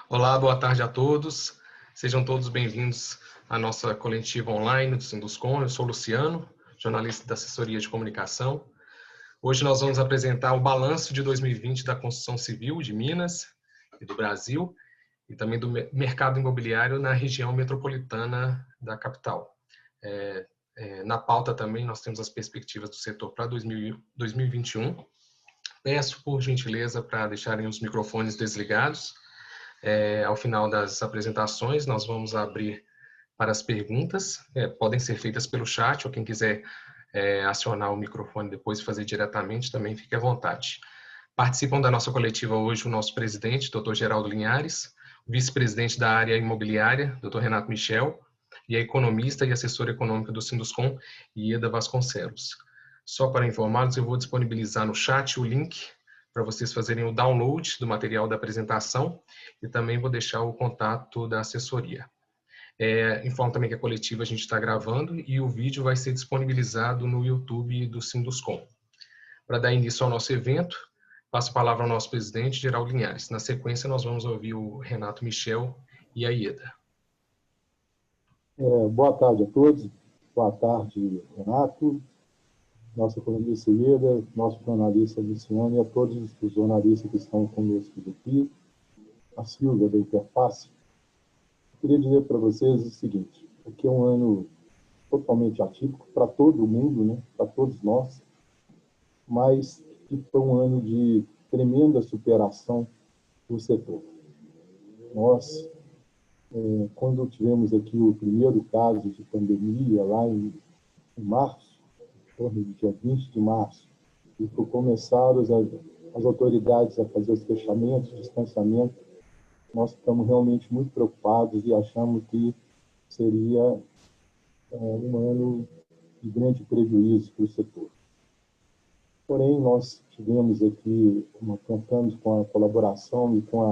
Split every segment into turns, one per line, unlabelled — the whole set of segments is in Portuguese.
Olá, boa tarde a todos. Sejam todos bem-vindos à nossa coletiva online do Sinduscom. Eu sou o Luciano, jornalista da assessoria de comunicação. Hoje nós vamos apresentar o balanço de 2020 da construção civil de Minas e do Brasil e também do mercado imobiliário na região metropolitana da capital. Na pauta também nós temos as perspectivas do setor para 2021. Peço, por gentileza, para deixarem os microfones desligados. Ao final das apresentações, nós vamos abrir para as perguntas. Podem ser feitas pelo chat, ou quem quiser acionar o microfone depois e fazer diretamente, também fique à vontade. Participam da nossa coletiva hoje o nosso presidente, Dr. Geraldo Linhares, o vice-presidente da área imobiliária, Dr. Renato Michel, e a economista e assessora econômica do Sinduscom, Ieda Vasconcelos. Só para informá-los, eu vou disponibilizar no chat o link para vocês fazerem o download do material da apresentação e também vou deixar o contato da assessoria. Informo também que a coletiva a gente está gravando e o vídeo vai ser disponibilizado no YouTube do Sinduscom. Para dar início ao nosso evento, passo a palavra ao nosso presidente, Geraldo Linhares. Na sequência, nós vamos ouvir o Renato Michel e a Ieda.
Boa tarde a todos. Boa tarde, Renato, nossa economista Ieda, nosso jornalista Luciano e a todos os jornalistas que estão conosco aqui, a Silvia da Interface. Eu queria dizer para vocês o seguinte, que é um ano totalmente atípico para todo mundo, né? Para todos nós, mas que foi um ano de tremenda superação do setor. Nós, quando tivemos aqui o primeiro caso de pandemia, lá em março, em torno do dia 20 de março, e começaram as autoridades a fazer os fechamentos, distanciamento, nós ficamos realmente muito preocupados e achamos que seria um ano de grande prejuízo para o setor. Porém, nós tivemos aqui, contamos com a colaboração e com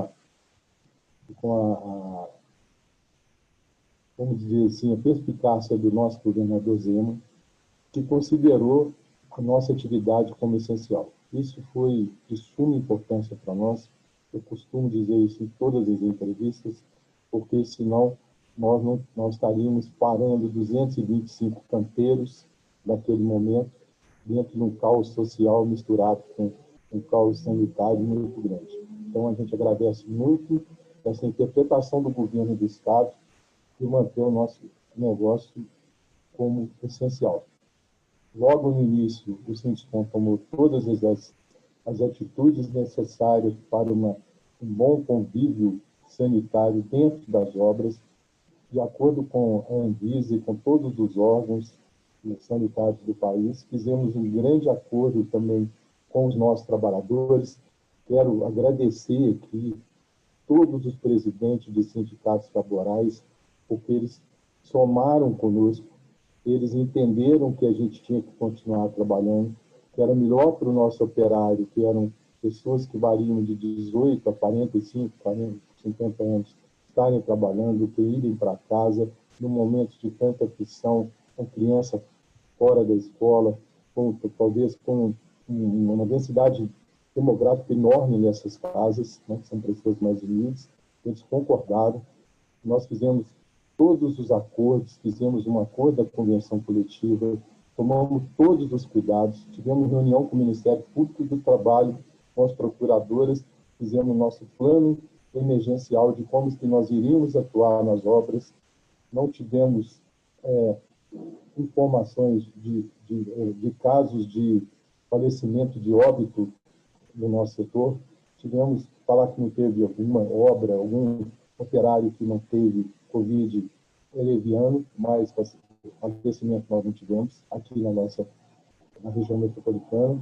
a vamos dizer assim, a perspicácia do nosso governador Zema, que considerou a nossa atividade como essencial. Isso foi de suma importância para nós. Eu costumo dizer isso em todas as entrevistas, porque senão nós estaríamos parando 225 canteiros naquele momento, dentro de um caos social misturado com um caos sanitário muito grande. Então, a gente agradece muito essa interpretação do governo do Estado de manter o nosso negócio como essencial. Logo no início, o Sinduscom tomou todas as atitudes necessárias para um bom convívio sanitário dentro das obras, de acordo com a Anvisa e com todos os órgãos sanitários do país. Fizemos um grande acordo também com os nossos trabalhadores. Quero agradecer aqui todos os presidentes de sindicatos laborais, porque eles somaram conosco, eles entenderam que a gente tinha que continuar trabalhando, que era melhor para o nosso operário, que eram pessoas que variam de 18 a 45, 40, 50 anos, estarem trabalhando, do que irem para casa, num momento de tanta aflição, com criança fora da escola, talvez com uma densidade demográfica enorme nessas casas, né, que são pessoas mais humildes. Eles concordaram, nós fizemos todos os acordos, fizemos um acordo da convenção coletiva, tomamos todos os cuidados, tivemos reunião com o Ministério Público do Trabalho, com as procuradoras, fizemos nosso plano emergencial de como que nós iríamos atuar nas obras, não tivemos informações de casos de falecimento, de óbito no nosso setor. Tivemos falar que não teve alguma obra, algum operário que não teve Covid leviano, mas falecimento nós não tivemos aqui na região metropolitana.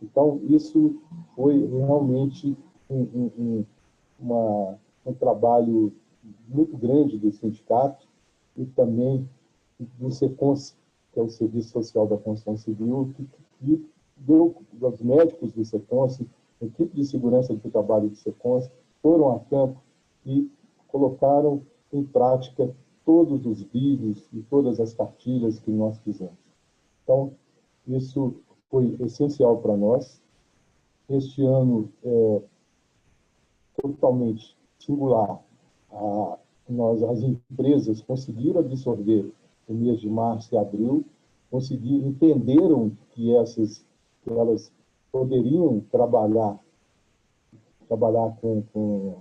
Então, isso foi realmente um trabalho muito grande do sindicato e também do SECONS, que é o Serviço Social da Construção Civil, e dos médicos do SECONS, a equipe de segurança do trabalho do SECONS, foram a campo e colocaram em prática todos os vídeos e todas as cartilhas que nós fizemos. Então, isso foi essencial para nós. Este ano totalmente singular. As empresas conseguiram absorver o mês de março e abril, entenderam que elas poderiam trabalhar com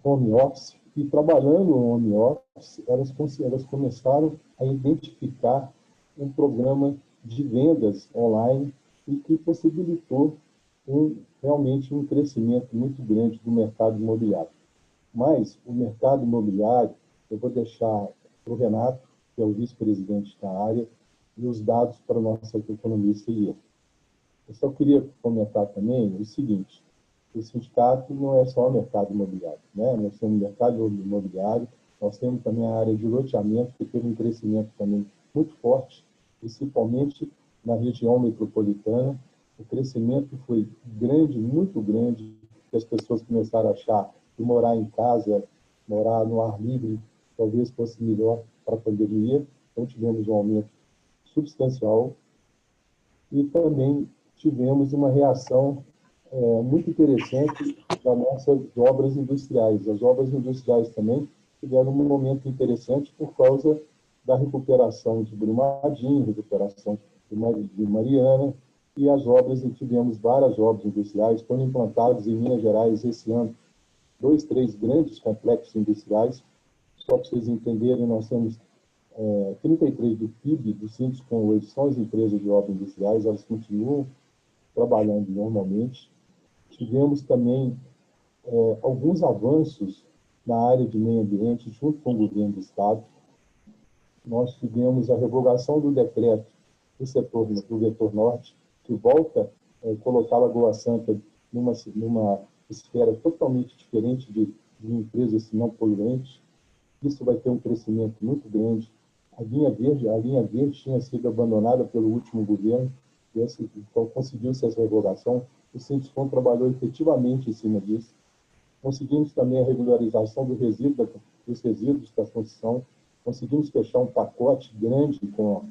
home office, e trabalhando no home office, elas começaram a identificar um programa de vendas online e que possibilitou realmente um crescimento muito grande do mercado imobiliário. Mas o mercado imobiliário, eu vou deixar para o Renato, que é o vice-presidente da área, e os dados para a nossa economista Ieda. Eu só queria comentar também o seguinte: o sindicato não é só o mercado imobiliário, né? Nós temos o mercado imobiliário, nós temos também a área de loteamento, que teve um crescimento também muito forte, principalmente na região metropolitana. O crescimento foi grande, muito grande, que as pessoas começaram a achar que morar em casa, morar no ar livre, talvez fosse melhor para a pandemia. Então, tivemos um aumento substancial e também tivemos uma reação muito interessante das nossas obras industriais. As obras industriais também tiveram um momento interessante por causa da recuperação de Brumadinho, recuperação de Mariana, e as obras, e tivemos várias obras industriais, foram implantadas em Minas Gerais esse ano 2, 3 grandes complexos industriais. Só para vocês entenderem, nós temos 33 do PIB do Sinduscon hoje são as empresas de obras industriais, elas continuam trabalhando normalmente. Tivemos também alguns avanços na área de meio ambiente, junto com o governo do Estado. Nós tivemos a revogação do decreto do vetor norte, que volta a colocar a Lagoa Santa numa esfera totalmente diferente de empresas não poluentes. Isso vai ter um crescimento muito grande. A linha verde tinha sido abandonada pelo último governo, então conseguiu-se essa revogação. O Sinduscon trabalhou efetivamente em cima disso. Conseguimos também a regularização dos resíduos da construção. Conseguimos fechar um pacote grande com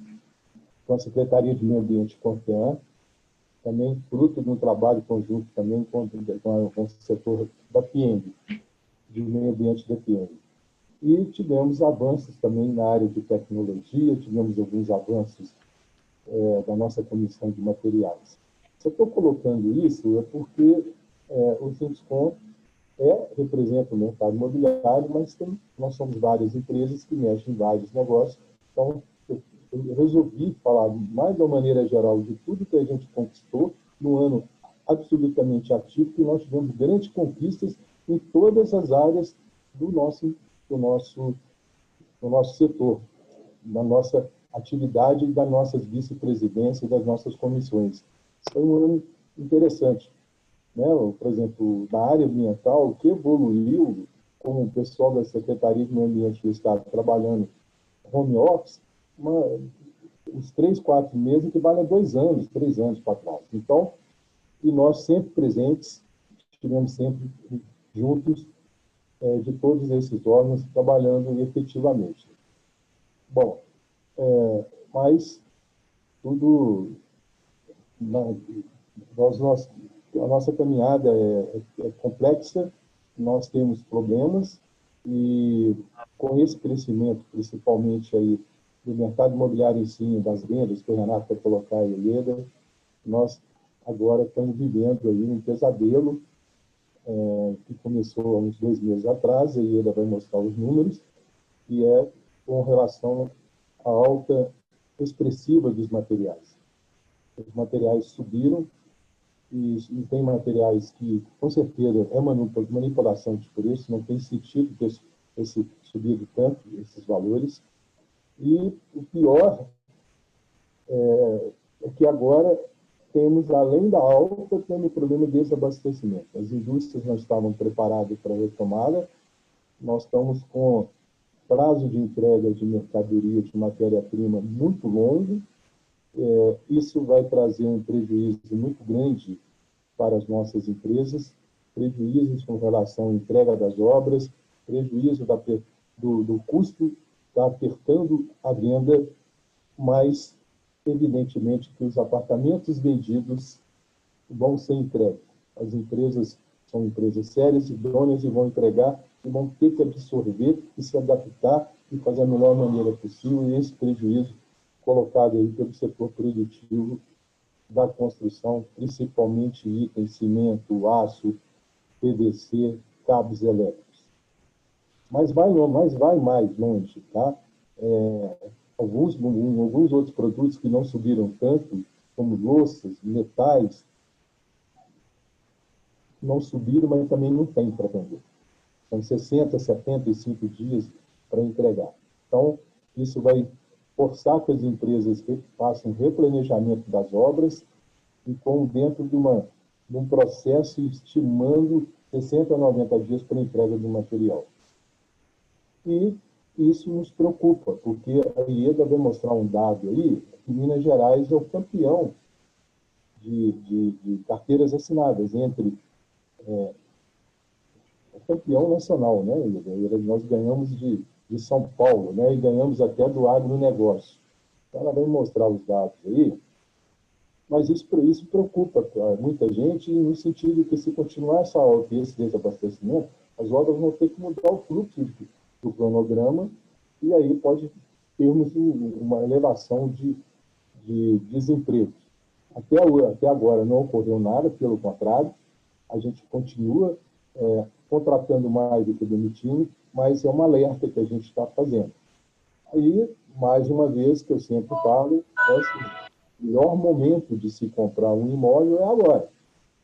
a Secretaria de Meio Ambiente e com a FEAM, também fruto de um trabalho conjunto também com o setor da PIENG, de meio ambiente da PIENG. E tivemos avanços também na área de tecnologia, tivemos alguns avanços da nossa comissão de materiais. Se eu estou colocando isso, é porque o Sinduscon representa o mercado imobiliário, mas nós somos várias empresas que mexem em vários negócios. Então, eu resolvi falar mais de uma maneira geral de tudo que a gente conquistou no ano absolutamente ativo, que nós tivemos grandes conquistas em todas as áreas do nosso setor, da nossa atividade e das nossas vice-presidências, das nossas comissões. Foi um ano interessante. Né? Por exemplo, na área ambiental, o que evoluiu, como o pessoal da Secretaria de Meio Ambiente do Estado trabalhando home office, uns 3, 4 meses equivale a 2 anos, 3 anos para trás. Então, e nós sempre presentes, estivemos sempre juntos, de todos esses órgãos, trabalhando efetivamente. Bom, mas tudo... a nossa caminhada é complexa, nós temos problemas, e com esse crescimento, principalmente aí do mercado imobiliário em si, das vendas, que o Renato vai colocar aí, Ieda, nós agora estamos vivendo aí um pesadelo que começou há uns 2 meses atrás, e Ieda vai mostrar os números, e é com relação à alta expressiva dos materiais. Os materiais subiram, e tem materiais que, com certeza, é manipulação de preço, não tem sentido ter subido tanto esses valores. E o pior é que agora temos, além da alta, temos o problema de desabastecimento. As indústrias não estavam preparadas para a retomada, nós estamos com prazo de entrega de mercadoria, de matéria-prima muito longo. Isso vai trazer um prejuízo muito grande para as nossas empresas, prejuízos com relação à entrega das obras, prejuízo do custo, está apertando a venda, mas, evidentemente, que os apartamentos vendidos vão ser entregues. As empresas são empresas sérias, idôneas e vão entregar e vão ter que absorver e se adaptar e fazer a melhor maneira possível e esse prejuízo colocado aí pelo setor produtivo da construção, principalmente itens, cimento, aço, PVC, cabos elétricos. Mas vai mais longe, tá? Alguns outros produtos que não subiram tanto, como louças, metais, não subiram, mas também não tem para vender. São 60, 75 dias para entregar. Então, isso vai forçar que as empresas façam replanejamento das obras e com dentro de um processo estimando 60 a 90 dias para a entrega do material. E isso nos preocupa, porque a IEDA vai mostrar um dado aí, que Minas Gerais é o campeão de carteiras assinadas, campeão nacional, né? Nós ganhamos de São Paulo, né? E ganhamos até do agronegócio. Então, ela vai mostrar os dados aí, mas isso preocupa muita gente, no sentido que, se continuar esse desabastecimento, as obras vão ter que mudar o fluxo do cronograma, e aí pode termos uma elevação de desemprego. Até agora não ocorreu nada, pelo contrário, a gente continua contratando mais do que demitindo, mas é um alerta que a gente está fazendo. Aí, mais uma vez, que eu sempre falo, o melhor momento de se comprar um imóvel é agora.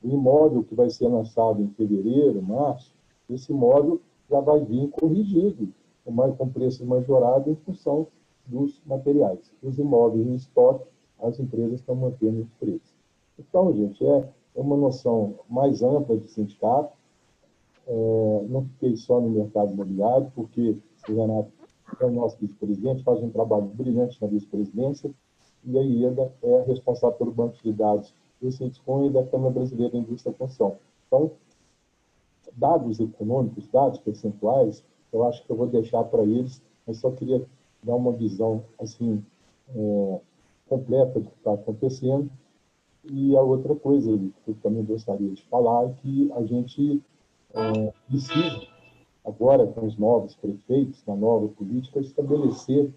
O imóvel que vai ser lançado em fevereiro, março, esse imóvel já vai vir corrigido, com preços majorados em função dos materiais. Os imóveis em estoque, as empresas estão mantendo os preços. Então, gente, é uma noção mais ampla de sindicato. Não fiquei só no mercado imobiliário, porque o Renato é o nosso vice-presidente, faz um trabalho brilhante na vice-presidência, e a IEDA é responsável pelo banco de dados do Sinduscon e da Câmara Brasileira da Indústria da Construção. Então, dados econômicos, dados percentuais, eu acho que eu vou deixar para eles, mas só queria dar uma visão assim, completa do que está acontecendo. E a outra coisa que eu também gostaria de falar é que a gente precisa, agora com os novos prefeitos, na nova política, estabelecer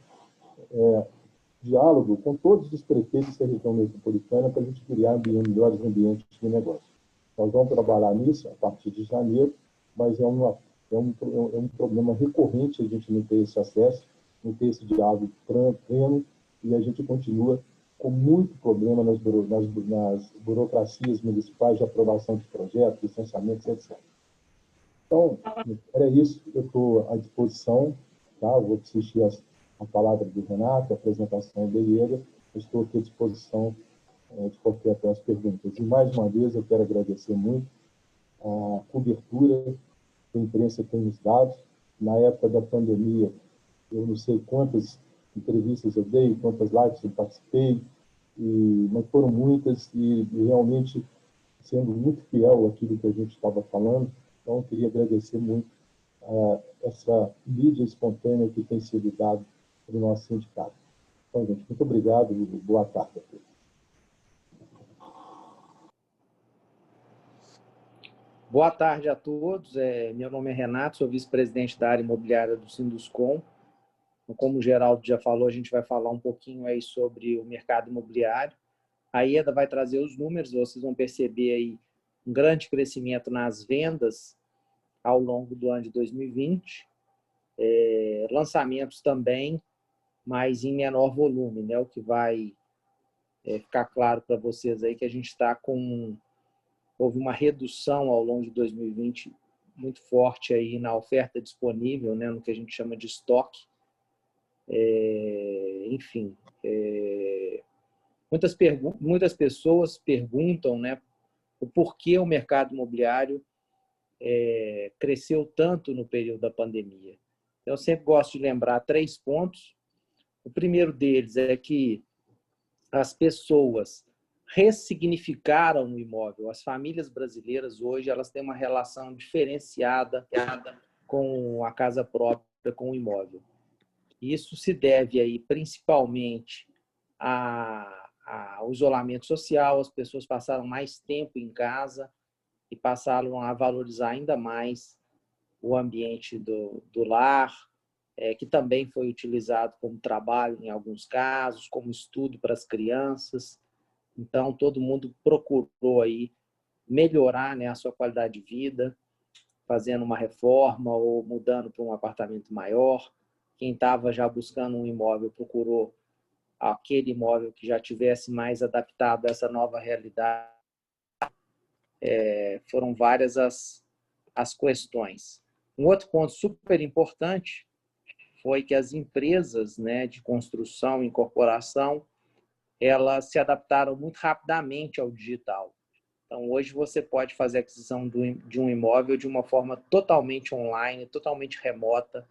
diálogo com todos os prefeitos da região metropolitana para a gente criar melhores ambientes de negócio. Nós vamos trabalhar nisso a partir de janeiro, mas é um problema recorrente a gente não ter esse acesso, não ter esse diálogo pleno, e a gente continua com muito problema nas burocracias municipais de aprovação de projetos, licenciamentos, etc. Então, era isso, eu estou à disposição, tá? Eu vou assistir a palavra do Renato, a apresentação da IEDA, estou aqui à disposição de qualquer das perguntas. E, mais uma vez, eu quero agradecer muito a cobertura que a imprensa tem nos dado. Na época da pandemia, eu não sei quantas entrevistas eu dei, quantas lives eu participei, mas foram muitas e realmente sendo muito fiel àquilo que a gente estava falando. Então, eu queria agradecer muito essa mídia espontânea que tem sido dada pelo nosso sindicato. Então, gente, muito obrigado e boa tarde a todos.
Boa tarde a todos. Meu nome é Renato, sou vice-presidente da área imobiliária do Sinduscon. Como o Geraldo já falou, a gente vai falar um pouquinho aí sobre o mercado imobiliário. A IEDA vai trazer os números, vocês vão perceber aí um grande crescimento nas vendas ao longo do ano de 2020. Lançamentos também, mas em menor volume, né? O que vai ficar claro para vocês aí que a gente está houve uma redução ao longo de 2020 muito forte aí na oferta disponível, né? No que a gente chama de estoque. Enfim, muitas pessoas perguntam, né, o porquê o mercado imobiliário cresceu tanto no período da pandemia. Então, eu sempre gosto de lembrar 3 pontos. O primeiro deles é que as pessoas ressignificaram o imóvel. As famílias brasileiras hoje elas têm uma relação diferenciada com a casa própria, com o imóvel. Isso se deve aí principalmente ao isolamento social, as pessoas passaram mais tempo em casa, e passaram a valorizar ainda mais o ambiente do lar, que também foi utilizado como trabalho em alguns casos, como estudo para as crianças. Então, todo mundo procurou aí melhorar, né, a sua qualidade de vida, fazendo uma reforma ou mudando para um apartamento maior. Quem estava já buscando um imóvel procurou aquele imóvel que já tivesse mais adaptado a essa nova realidade. Foram várias as questões. Um outro ponto super importante foi que as empresas, né, de construção e incorporação, elas se adaptaram muito rapidamente ao digital. Então, hoje você pode fazer a aquisição de um imóvel de uma forma totalmente online, totalmente remota,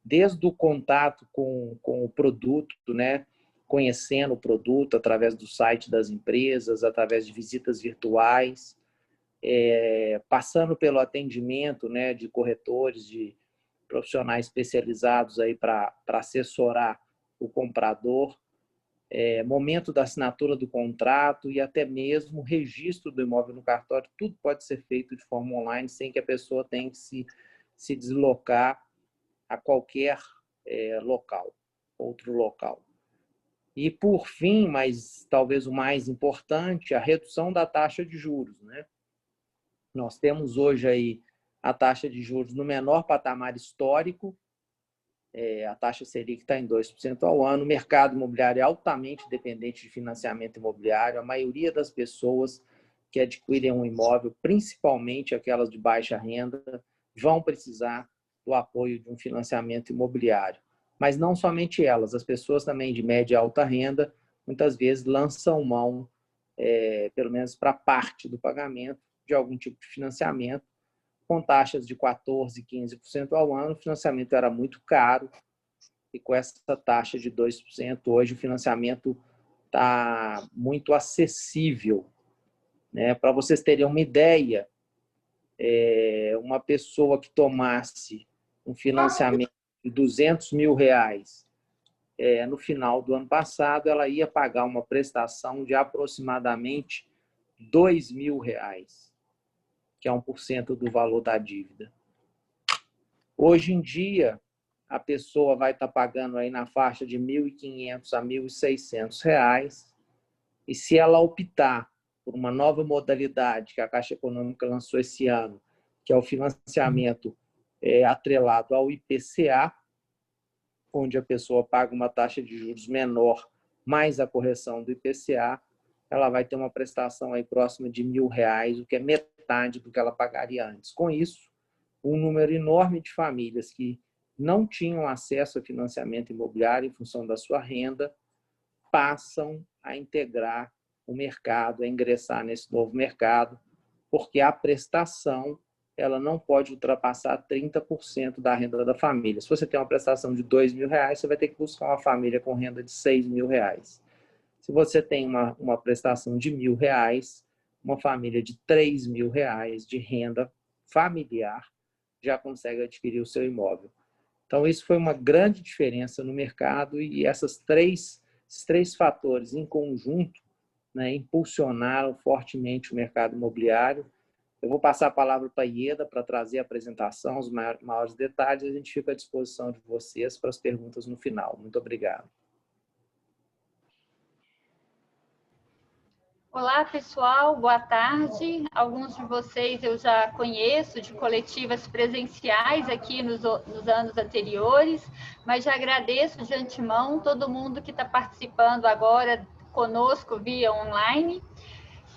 desde o contato com o produto, né, conhecendo o produto através do site das empresas, através de visitas virtuais, passando pelo atendimento, né, de corretores, de profissionais especializados aí para assessorar o comprador, momento da assinatura do contrato e até mesmo registro do imóvel no cartório, tudo pode ser feito de forma online, sem que a pessoa tenha que se deslocar a qualquer outro local. E, por fim, mas talvez o mais importante, a redução da taxa de juros, né? Nós temos hoje aí a taxa de juros no menor patamar histórico, a taxa Selic está em 2% ao ano, o mercado imobiliário é altamente dependente de financiamento imobiliário, a maioria das pessoas que adquirem um imóvel, principalmente aquelas de baixa renda, vão precisar do apoio de um financiamento imobiliário. Mas não somente elas, as pessoas também de média e alta renda, muitas vezes lançam mão, pelo menos para parte do pagamento, de algum tipo de financiamento, com taxas de 14%, 15% ao ano. O financiamento era muito caro e com essa taxa de 2%, hoje o financiamento está muito acessível, né? Para vocês terem uma ideia, uma pessoa que tomasse um financiamento de R$200 mil, no final do ano passado, ela ia pagar uma prestação de aproximadamente R$2 mil, que é 1% do valor da dívida. Hoje em dia, a pessoa vai estar pagando aí na faixa de R$1.500 a R$1.600, e se ela optar por uma nova modalidade que a Caixa Econômica lançou esse ano, que é o financiamento atrelado ao IPCA, onde a pessoa paga uma taxa de juros menor mais a correção do IPCA, ela vai ter uma prestação aí próxima de R$1.000, o que é metade do que ela pagaria antes. Com isso, um número enorme de famílias que não tinham acesso a financiamento imobiliário em função da sua renda passam a integrar o mercado, a ingressar nesse novo mercado, porque a prestação ela não pode ultrapassar 30% da renda da família. Se você tem uma prestação de R$2 mil, você vai ter que buscar uma família com renda de R$6 mil. Se você tem uma prestação de R$1.000, uma família de R$3 mil de renda familiar já consegue adquirir o seu imóvel. Então, isso foi uma grande diferença no mercado e esses três fatores em conjunto, né, impulsionaram fortemente o mercado imobiliário. Eu vou passar a palavra para a Ieda para trazer a apresentação, os maiores detalhes, e a gente fica à disposição de vocês para as perguntas no final. Muito obrigado.
Olá, pessoal, boa tarde. Alguns de vocês eu já conheço de coletivas presenciais aqui nos anos anteriores, mas já agradeço de antemão todo mundo que está participando agora conosco via online.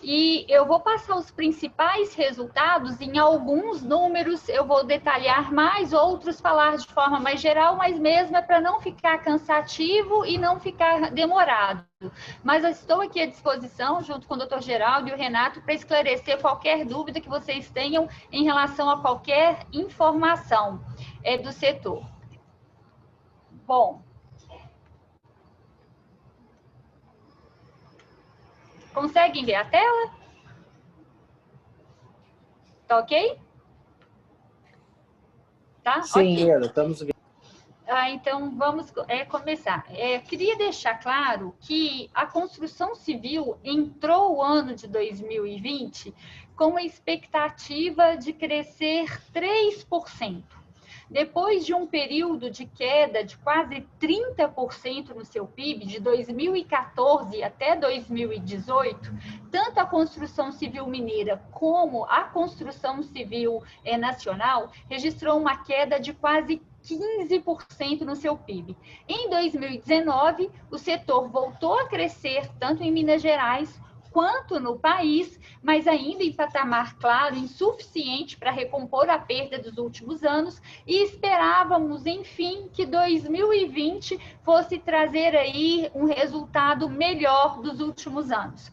E eu vou passar os principais resultados, em alguns números eu vou detalhar mais, outros falar de forma mais geral, mas mesmo é para não ficar cansativo e não ficar demorado. Mas eu estou aqui à disposição, junto com o Dr. Geraldo e o Renato, para esclarecer qualquer dúvida que vocês tenham em relação a qualquer informação do setor. Bom, conseguem ver a tela? Tá ok? Tá?
Sim,
okay.
Ieda, estamos vendo.
Então, vamos começar. Queria deixar claro que a construção civil entrou o ano de 2020 com a expectativa de crescer 3%. Depois de um período de queda de quase 30% no seu PIB, de 2014 até 2018, tanto a construção civil mineira como a construção civil nacional registrou uma queda de quase 15% no seu PIB. Em 2019, o setor voltou a crescer tanto em Minas Gerais quanto no país, mas ainda em patamar, claro, insuficiente para recompor a perda dos últimos anos, e esperávamos, enfim, que 2020 fosse trazer aí um resultado melhor dos últimos anos.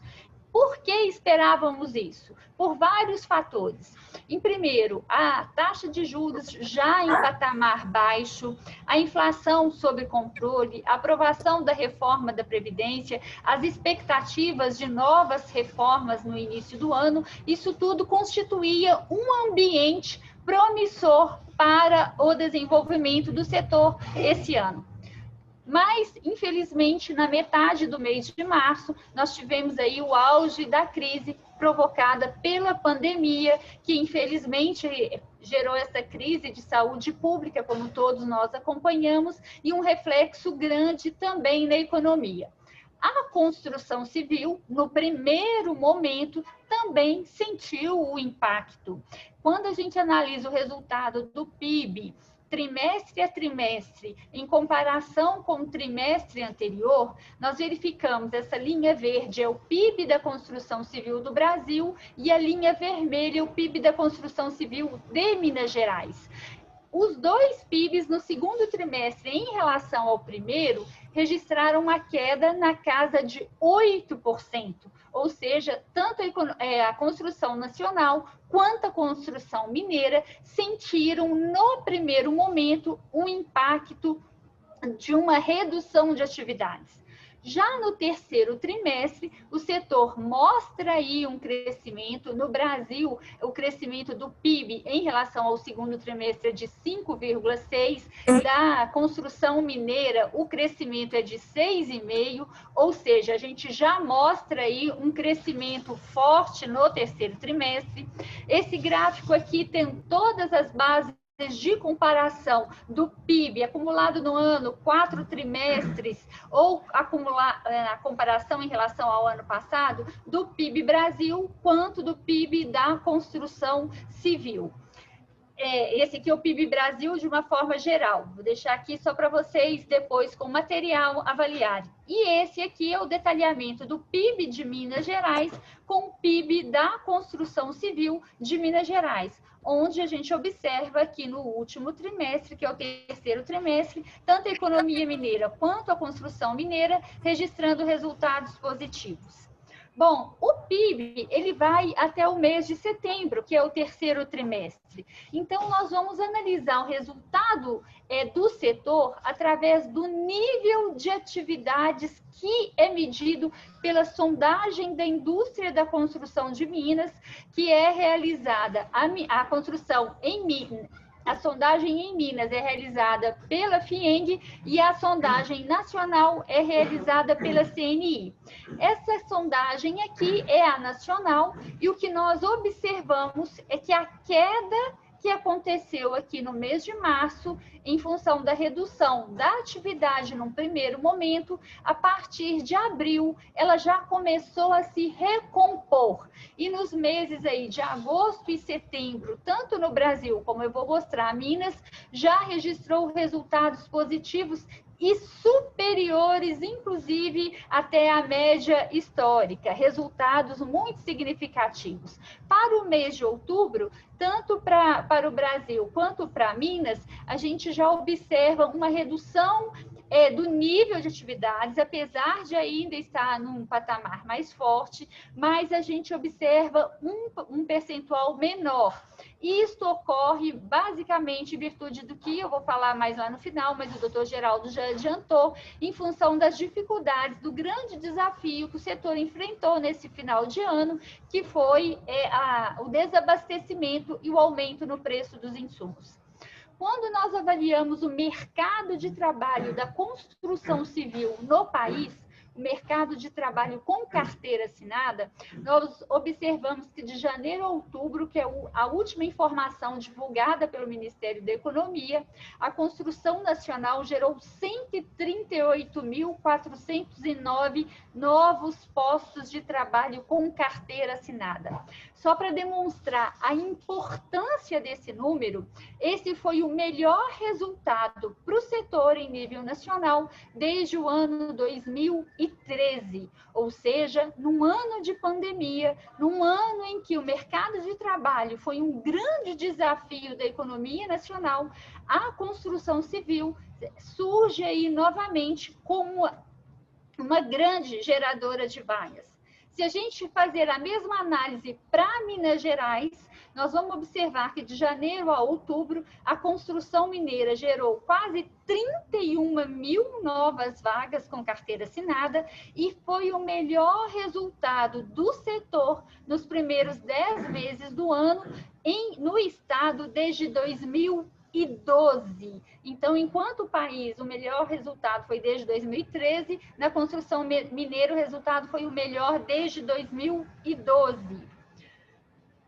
Por que esperávamos isso? Por vários fatores. Em primeiro, a taxa de juros já em patamar baixo, a inflação sob controle, a aprovação da reforma da Previdência, as expectativas de novas reformas no início do ano, isso tudo constituía um ambiente promissor para o desenvolvimento do setor esse ano. Mas, infelizmente, na metade do mês de março, nós tivemos aí o auge da crise provocada pela pandemia, que infelizmente gerou essa crise de saúde pública, como todos nós acompanhamos, e um reflexo grande também na economia. A construção civil, no primeiro momento, também sentiu o impacto. Quando a gente analisa o resultado do PIB, trimestre a trimestre, em comparação com o trimestre anterior, nós verificamos essa linha verde é o PIB da construção civil do Brasil e a linha vermelha é o PIB da construção civil de Minas Gerais. Os dois PIBs no segundo trimestre, em relação ao primeiro, registraram uma queda na casa de 8%, ou seja, tanto a construção nacional quanto a construção mineira sentiram, no primeiro momento, um impacto de uma redução de atividades. Já no terceiro trimestre, o setor mostra aí um crescimento. No Brasil, o crescimento do PIB em relação ao segundo trimestre é de 5,6%. Da construção mineira, o crescimento é de 6,5%, ou seja, a gente já mostra aí um crescimento forte no terceiro trimestre. Esse gráfico aqui tem todas as bases de comparação do PIB acumulado no ano, 4 trimestres, ou a comparação em relação ao ano passado, do PIB Brasil, quanto do PIB da construção civil. Esse aqui é o PIB Brasil de uma forma geral. Vou deixar aqui só para vocês depois com material avaliarem. E esse aqui é o detalhamento do PIB de Minas Gerais com o PIB da construção civil de Minas Gerais, onde a gente observa aqui no último trimestre, que é o terceiro trimestre, tanto a economia mineira quanto a construção mineira registrando resultados positivos. Bom, o PIB, ele vai até o mês de setembro, que é o terceiro trimestre. Então, nós vamos analisar o resultado do setor através do nível de atividades que é medido pela sondagem da indústria da construção de Minas, que é realizada a construção em Minas. A sondagem em Minas é realizada pela FIENG e a sondagem nacional é realizada pela CNI. Essa sondagem aqui é a nacional e o que nós observamos é que a queda que aconteceu aqui no mês de março, em função da redução da atividade num primeiro momento, a partir de abril, ela já começou a se recompor. E nos meses aí de agosto e setembro, tanto no Brasil, como eu vou mostrar, Minas, já registrou resultados positivos e superiores, inclusive, até a média histórica, resultados muito significativos. Para o mês de outubro, tanto para o Brasil quanto para Minas, a gente já observa uma redução do nível de atividades, apesar de ainda estar num patamar mais forte, mas a gente observa um percentual menor. Isto ocorre basicamente em virtude do que eu vou falar mais lá no final, mas o doutor Geraldo já adiantou, em função das dificuldades, do grande desafio que o setor enfrentou nesse final de ano, que foi o desabastecimento e o aumento no preço dos insumos. Quando nós avaliamos o mercado de trabalho da construção civil no país, o mercado de trabalho com carteira assinada, nós observamos que de janeiro a outubro, que é a última informação divulgada pelo Ministério da Economia, a construção nacional gerou 138.409 novos postos de trabalho com carteira assinada. Só para demonstrar a importância desse número, esse foi o melhor resultado para o setor em nível nacional desde o ano 2013, ou seja, num ano de pandemia, num ano em que o mercado de trabalho foi um grande desafio da economia nacional, a construção civil surge aí novamente como uma grande geradora de vagas. Se a gente fazer a mesma análise para Minas Gerais, nós vamos observar que de janeiro a outubro, a construção mineira gerou quase 31 mil novas vagas com carteira assinada e foi o melhor resultado do setor nos primeiros 10 meses do ano no estado desde 2012. Então, enquanto o país, o melhor resultado foi desde 2013, na construção mineira o resultado foi o melhor desde 2012.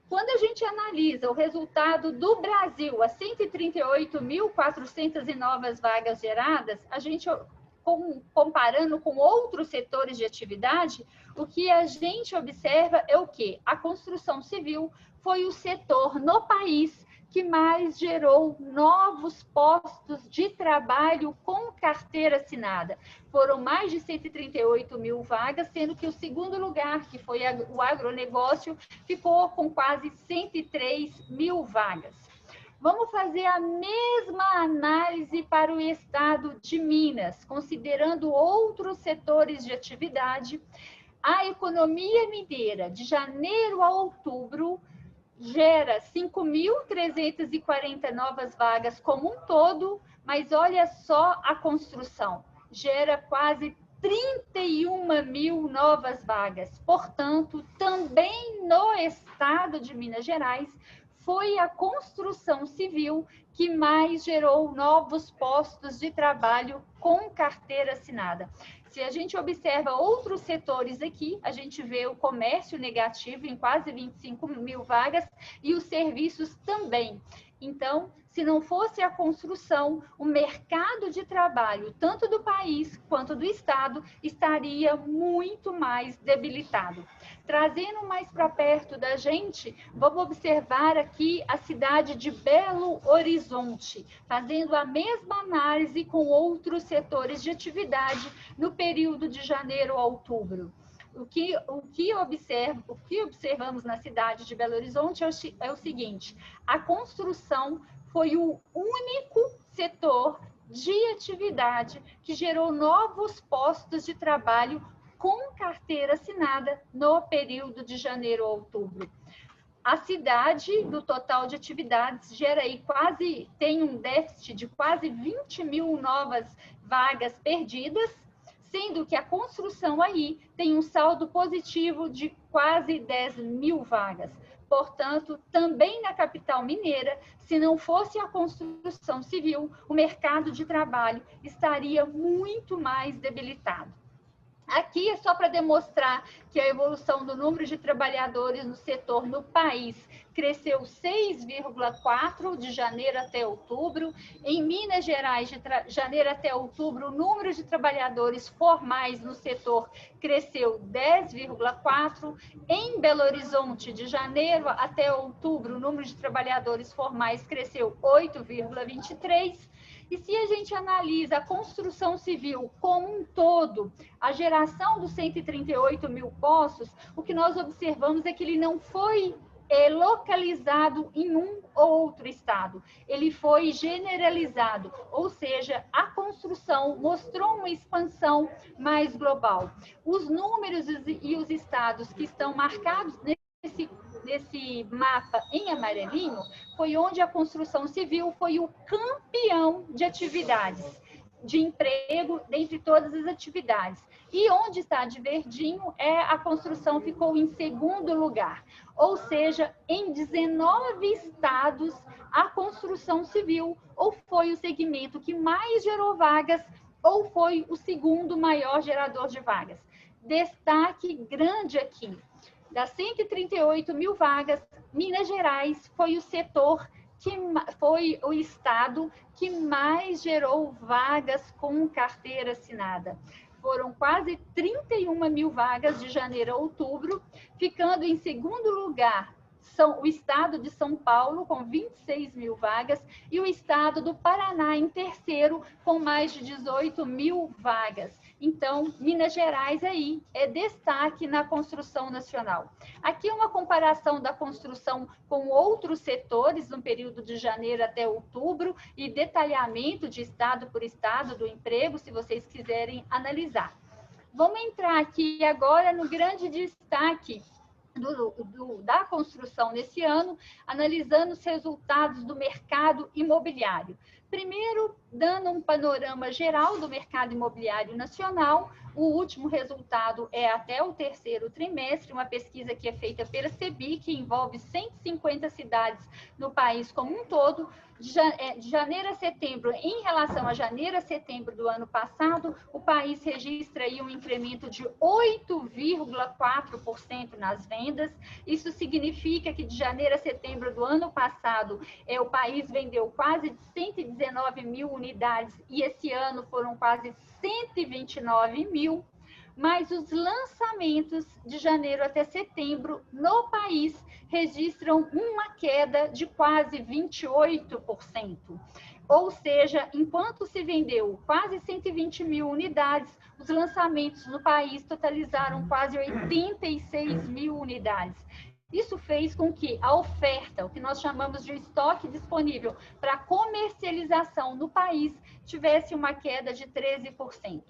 Quando a gente analisa o resultado do Brasil, as 138.400 novas vagas geradas, a gente, comparando com outros setores de atividade, o que a gente observa é o quê? A construção civil foi o setor no país que mais gerou novos postos de trabalho com carteira assinada. Foram mais de 138 mil vagas, sendo que o segundo lugar, que foi o agronegócio, ficou com quase 103 mil vagas. Vamos fazer a mesma análise para o estado de Minas, considerando outros setores de atividade. A economia mineira, de janeiro a outubro, gera 5.340 novas vagas como um todo, mas olha só a construção, gera quase 31 mil novas vagas. Portanto, também no estado de Minas Gerais, foi a construção civil que mais gerou novos postos de trabalho com carteira assinada. Se a gente observa outros setores aqui, a gente vê o comércio negativo em quase 25 mil vagas e os serviços também. Então, se não fosse a construção, o mercado de trabalho, tanto do país quanto do estado, estaria muito mais debilitado. Trazendo mais para perto da gente, vamos observar aqui a cidade de Belo Horizonte, fazendo a mesma análise com outros setores de atividade no período de janeiro a outubro. O que observamos na cidade de Belo Horizonte é o seguinte: a construção foi o único setor de atividade que gerou novos postos de trabalho com carteira assinada no período de janeiro a outubro. A cidade, do total de atividades, gera aí tem um déficit de quase 20 mil novas vagas perdidas, sendo que a construção aí tem um saldo positivo de quase 10 mil vagas. Portanto, também na capital mineira, se não fosse a construção civil, o mercado de trabalho estaria muito mais debilitado. Aqui é só para demonstrar que a evolução do número de trabalhadores no setor no país cresceu 6,4% de janeiro até outubro. Em Minas Gerais, de janeiro até outubro, o número de trabalhadores formais no setor cresceu 10,4%. Em Belo Horizonte, de janeiro até outubro, o número de trabalhadores formais cresceu 8,23%. E se a gente analisa a construção civil como um todo, a geração dos 138 mil postos, o que nós observamos é que ele não foi localizado em um ou outro estado. Ele foi generalizado, ou seja, a construção mostrou uma expansão mais global. Os números e os estados que estão marcados nesse mapa em amarelinho foi onde a construção civil foi o campeão de atividades, de emprego, dentre todas as atividades. E onde está de verdinho, a construção ficou em segundo lugar. Ou seja, em 19 estados, a construção civil foi o segmento que mais gerou vagas ou foi o segundo maior gerador de vagas? Destaque grande aqui. Das 138 mil vagas, Minas Gerais foi o setor foi o estado que mais gerou vagas com carteira assinada. Foram quase 31 mil vagas de janeiro a outubro, ficando em segundo lugar o estado de São Paulo, com 26 mil vagas, e o estado do Paraná, em terceiro, com mais de 18 mil vagas. Então, Minas Gerais aí é destaque na construção nacional. Aqui uma comparação da construção com outros setores no período de janeiro até outubro e detalhamento de estado por estado do emprego, se vocês quiserem analisar. Vamos entrar aqui agora no grande destaque da construção nesse ano, analisando os resultados do mercado imobiliário. Primeiro, dando um panorama geral do mercado imobiliário nacional, o último resultado é até o terceiro trimestre, uma pesquisa que é feita pela CEBI, que envolve 150 cidades no país como um todo. De janeiro a setembro, em relação a janeiro a setembro do ano passado, o país registra aí um incremento de 8,4% nas vendas. Isso significa que de janeiro a setembro do ano passado, o país vendeu quase 119 mil unidades e esse ano foram quase 129 mil. Mas os lançamentos de janeiro até setembro no país registram uma queda de quase 28%. Ou seja, enquanto se vendeu quase 120 mil unidades, os lançamentos no país totalizaram quase 86 mil unidades. Isso fez com que a oferta, o que nós chamamos de estoque disponível para comercialização no país, tivesse uma queda de 13%.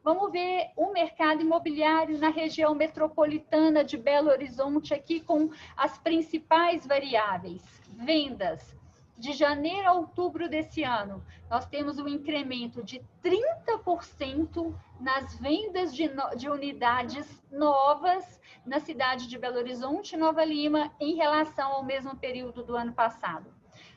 Vamos ver o mercado imobiliário na região metropolitana de Belo Horizonte, aqui com as principais variáveis. Vendas. De janeiro a outubro desse ano, nós temos um incremento de 30% nas vendas de unidades novas na cidade de Belo Horizonte e Nova Lima em relação ao mesmo período do ano passado.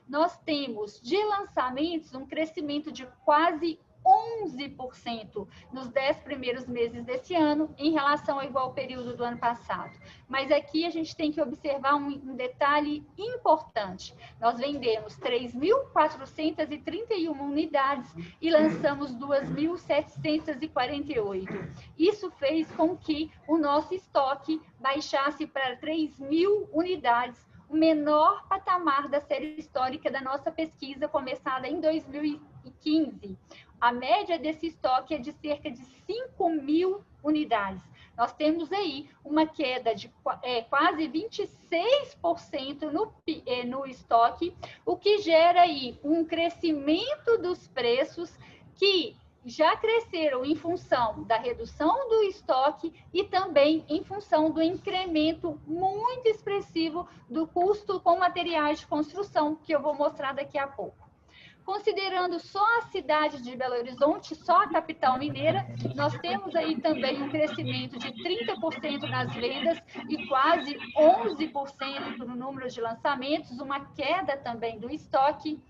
Nós temos de lançamentos um crescimento de quase 11% nos 10 primeiros meses desse ano em relação ao igual período do ano passado. Mas aqui a gente tem que observar um detalhe importante. Nós vendemos 3.431 unidades e lançamos 2.748. Isso fez com que o nosso estoque baixasse para 3.000 unidades, o menor patamar da série histórica da nossa pesquisa, começada em 2015. A média desse estoque é de cerca de 5.000 unidades. Nós temos aí uma queda de quase 26% no estoque, o que gera aí um crescimento dos preços que já cresceram em função da redução do estoque e também em função do incremento muito expressivo do custo com materiais de construção, que eu vou mostrar daqui a pouco. Considerando só a cidade de Belo Horizonte, só a capital mineira, nós temos aí também um crescimento de 30% nas vendas e quase 11% no número de lançamentos, uma queda também do estoque,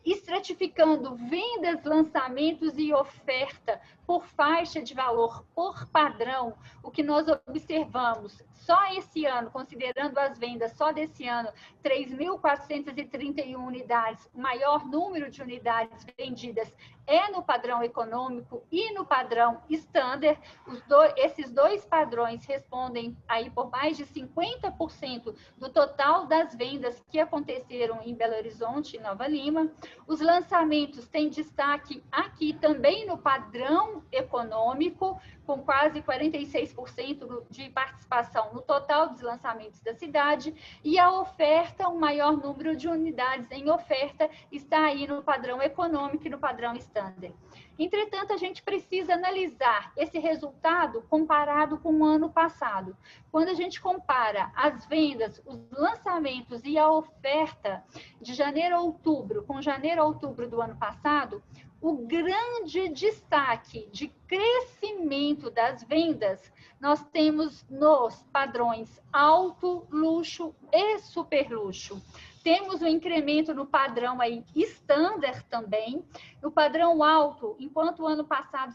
estratificando vendas, lançamentos e oferta por faixa de valor, por padrão. O que nós observamos só esse ano, considerando as vendas só desse ano, 3.431 unidades, o maior número de unidades vendidas é no padrão econômico e no padrão standard. Esses dois padrões respondem aí por mais de 50% do total das vendas que aconteceram em Belo Horizonte e Nova Lima. Os lançamentos têm destaque aqui também no padrão econômico, com quase 46% de participação no total dos lançamentos da cidade, e a oferta, o maior número de unidades em oferta, está aí no padrão econômico e no padrão standard. Entretanto, a gente precisa analisar esse resultado comparado com o ano passado. Quando a gente compara as vendas, os lançamentos e a oferta de janeiro a outubro com janeiro a outubro do ano passado, o grande destaque de crescimento das vendas nós temos nos padrões alto, luxo e super luxo. Temos um incremento no padrão aí standard também. No padrão alto, enquanto o ano passado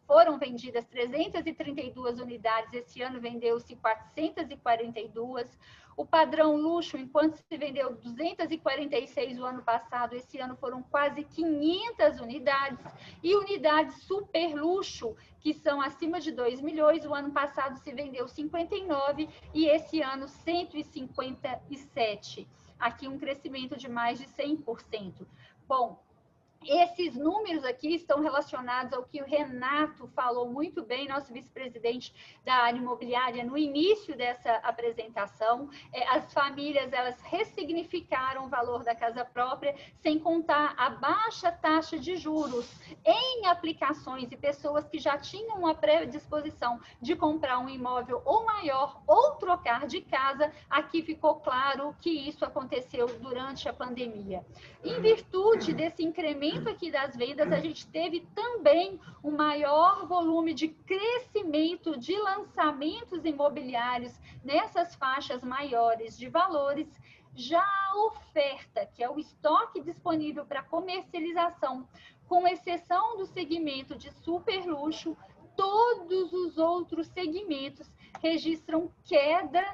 foram vendidas 332 unidades, esse ano vendeu-se 442. O padrão luxo, enquanto se vendeu 246 o ano passado, esse ano foram quase 500 unidades. E unidades super luxo, que são acima de 2 milhões, o ano passado se vendeu 59 e esse ano 157. Aqui um crescimento de mais de 100%. Bom, esses números aqui estão relacionados ao que o Renato falou muito bem, nosso vice-presidente da área imobiliária, no início dessa apresentação. As famílias, elas ressignificaram o valor da casa própria, sem contar a baixa taxa de juros em aplicações e pessoas que já tinham uma predisposição de comprar um imóvel ou maior ou trocar de casa. Aqui ficou claro que isso aconteceu durante a pandemia. Em virtude desse incremento aqui das vendas, a gente teve também um maior volume de crescimento de lançamentos imobiliários nessas faixas maiores de valores. Já a oferta, que é o estoque disponível para comercialização, com exceção do segmento de super luxo, todos os outros segmentos registram queda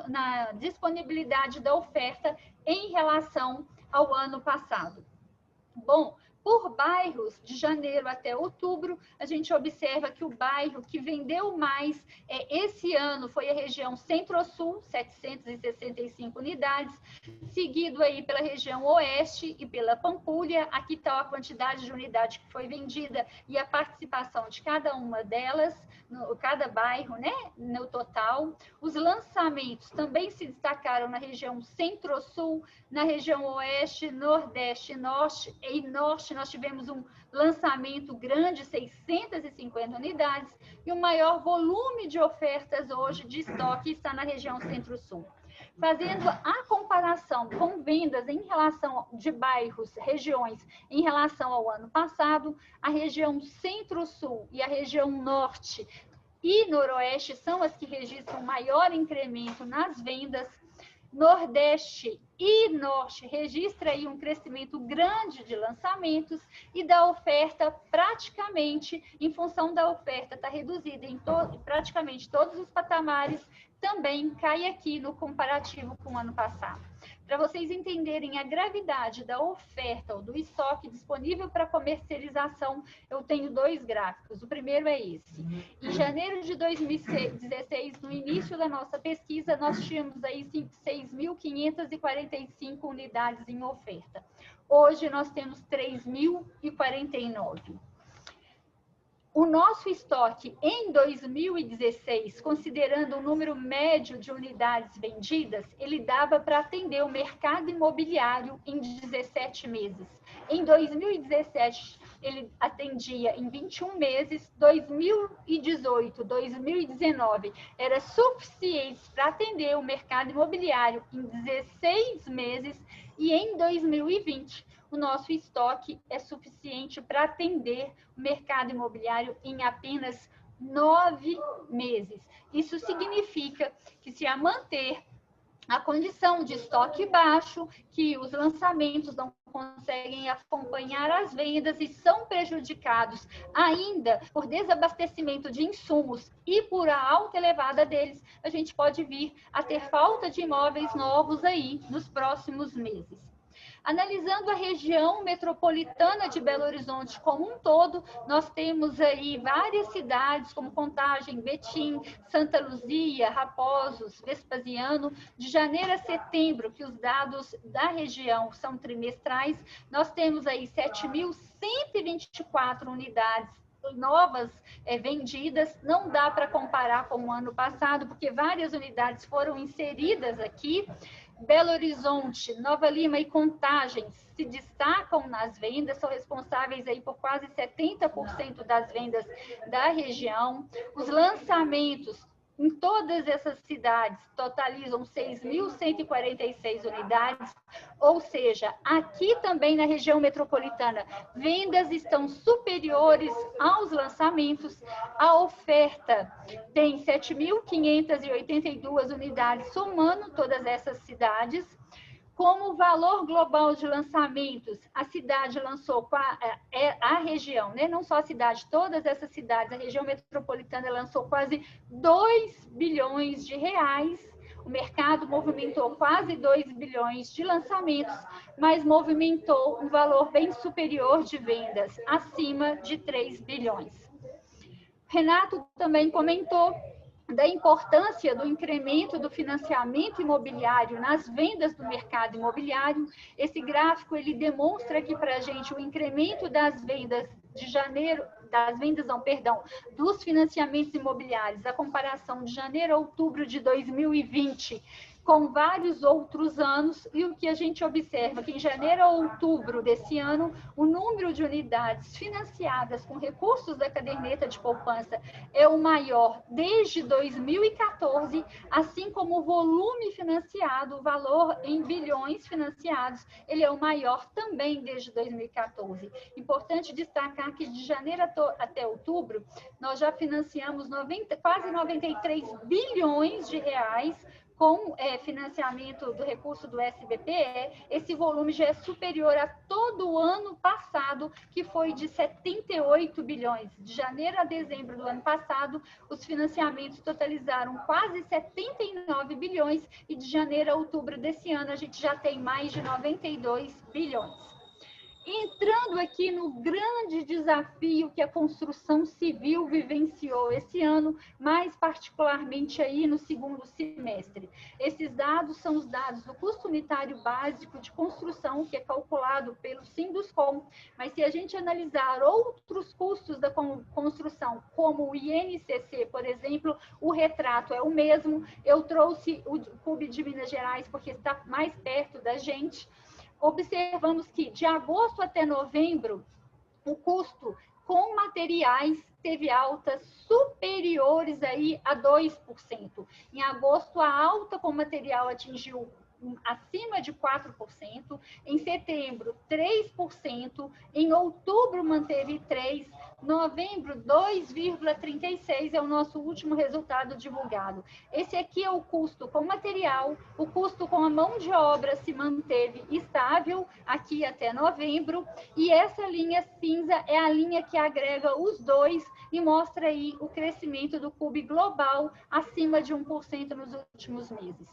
na disponibilidade da oferta em relação ao ano passado. Bom, por bairros, de janeiro até outubro, a gente observa que o bairro que vendeu mais esse ano foi a região Centro-Sul, 765 unidades, seguido aí pela região Oeste e pela Pampulha. Aqui está a quantidade de unidade que foi vendida e a participação de cada uma delas, cada bairro, né, no total. Os lançamentos também se destacaram na região Centro-Sul, na região Oeste, Nordeste, Norte e Norte. Nós tivemos um lançamento grande, 650 unidades, e o maior volume de ofertas hoje de estoque está na região Centro-Sul. Fazendo a comparação com vendas em relação de bairros, regiões, em relação ao ano passado, a região Centro-Sul e a região Norte e Noroeste são as que registram maior incremento nas vendas. Nordeste e Norte registra aí um crescimento grande de lançamentos e da oferta praticamente, em função da oferta estar reduzida em praticamente todos os patamares, também cai aqui no comparativo com o ano passado. Para vocês entenderem a gravidade da oferta ou do estoque disponível para comercialização, eu tenho dois gráficos. O primeiro é esse. Em janeiro de 2016, no início da nossa pesquisa, nós tínhamos aí 6.545 unidades em oferta. Hoje nós temos 3.049. O nosso estoque em 2016, considerando o número médio de unidades vendidas, ele dava para atender o mercado imobiliário em 17 meses. Em 2017, ele atendia em 21 meses. 2018, 2019, era suficiente para atender o mercado imobiliário em 16 meses. E em 2020, o nosso estoque é suficiente para atender o mercado imobiliário em apenas 9 meses. Isso significa que, se a manter a condição de estoque baixo, que os lançamentos não conseguem acompanhar as vendas e são prejudicados ainda por desabastecimento de insumos e por a alta elevada deles, a gente pode vir a ter falta de imóveis novos aí nos próximos meses. Analisando a região metropolitana de Belo Horizonte como um todo, nós temos aí várias cidades como Contagem, Betim, Santa Luzia, Raposos, Vespasiano. De janeiro a setembro, que os dados da região são trimestrais, nós temos aí 7.124 unidades novas vendidas. Não dá para comparar com o ano passado, porque várias unidades foram inseridas aqui. Belo Horizonte, Nova Lima e Contagem se destacam nas vendas, são responsáveis aí por quase 70% das vendas da região. Os lançamentos em todas essas cidades totalizam 6.146 unidades, ou seja, aqui também na região metropolitana, vendas estão superiores aos lançamentos. A oferta tem 7.582 unidades, somando todas essas cidades. Como o valor global de lançamentos, a cidade lançou, a região, né? Não só a cidade, todas essas cidades, a região metropolitana lançou quase 2 bilhões de reais. O mercado movimentou quase 2 bilhões de lançamentos, mas movimentou um valor bem superior de vendas, acima de 3 bilhões. Renato também comentou da importância do incremento do financiamento imobiliário nas vendas do mercado imobiliário. Esse gráfico ele demonstra aqui para a gente o incremento das vendas de janeiro, dos financiamentos imobiliários, a comparação de janeiro a outubro de 2020 com vários outros anos, e o que a gente observa que em janeiro a outubro desse ano, o número de unidades financiadas com recursos da caderneta de poupança é o maior desde 2014, assim como o volume financiado, o valor em bilhões financiados, ele é o maior também desde 2014. Importante destacar que de janeiro até outubro, nós já financiamos quase 93 bilhões de reais, com financiamento do recurso do SBPE, esse volume já é superior a todo o ano passado, que foi de 78 bilhões. De janeiro a dezembro do ano passado, os financiamentos totalizaram quase 79 bilhões e de janeiro a outubro desse ano a gente já tem mais de 92 bilhões. Entrando aqui no grande desafio que a construção civil vivenciou esse ano, mais particularmente aí no segundo semestre. Esses dados são os dados do custo unitário básico de construção, que é calculado pelo Sinduscom, mas se a gente analisar outros custos da construção, como o INCC, por exemplo, o retrato é o mesmo. Eu trouxe o CUB de Minas Gerais porque está mais perto da gente. Observamos que de agosto até novembro, o custo com materiais teve altas superiores aí a 2%. Em agosto, a alta com material atingiu acima de 4%, em setembro 3%, em outubro manteve 3%, novembro 2,36% é o nosso último resultado divulgado. Esse aqui é o custo com material, o custo com a mão de obra se manteve estável aqui até novembro, e essa linha cinza é a linha que agrega os dois e mostra aí o crescimento do CUB global acima de 1% nos últimos meses.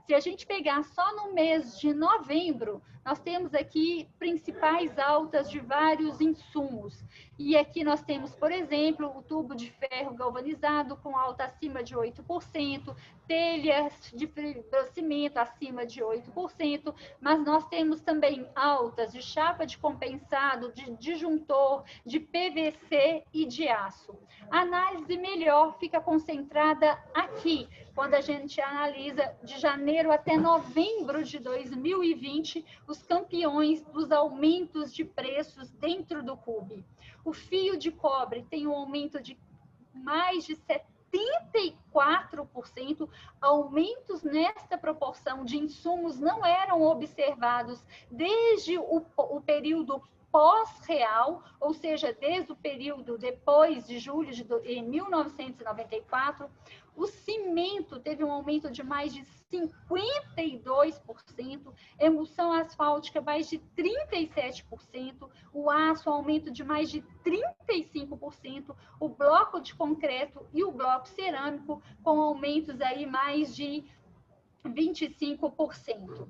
Se a gente pegar só no mês de novembro, nós temos aqui principais altas de vários insumos. E aqui nós temos, por exemplo, o tubo de ferro galvanizado com alta acima de 8%, telhas de fibrocimento acima de 8%, mas nós temos também altas de chapa de compensado, de disjuntor, de PVC e de aço. A análise melhor fica concentrada aqui, quando a gente analisa de janeiro até novembro de 2020, os campeões dos aumentos de preços dentro do CUB. O fio de cobre tem um aumento de mais de 74%, aumentos nesta proporção de insumos não eram observados desde o período pós-real, ou seja, desde o período depois de julho de 1994, o cimento teve um aumento de mais de 52%, emulsão asfáltica mais de 37%, o aço aumento de mais de 35%, o bloco de concreto e o bloco cerâmico com aumentos aí mais de 25%.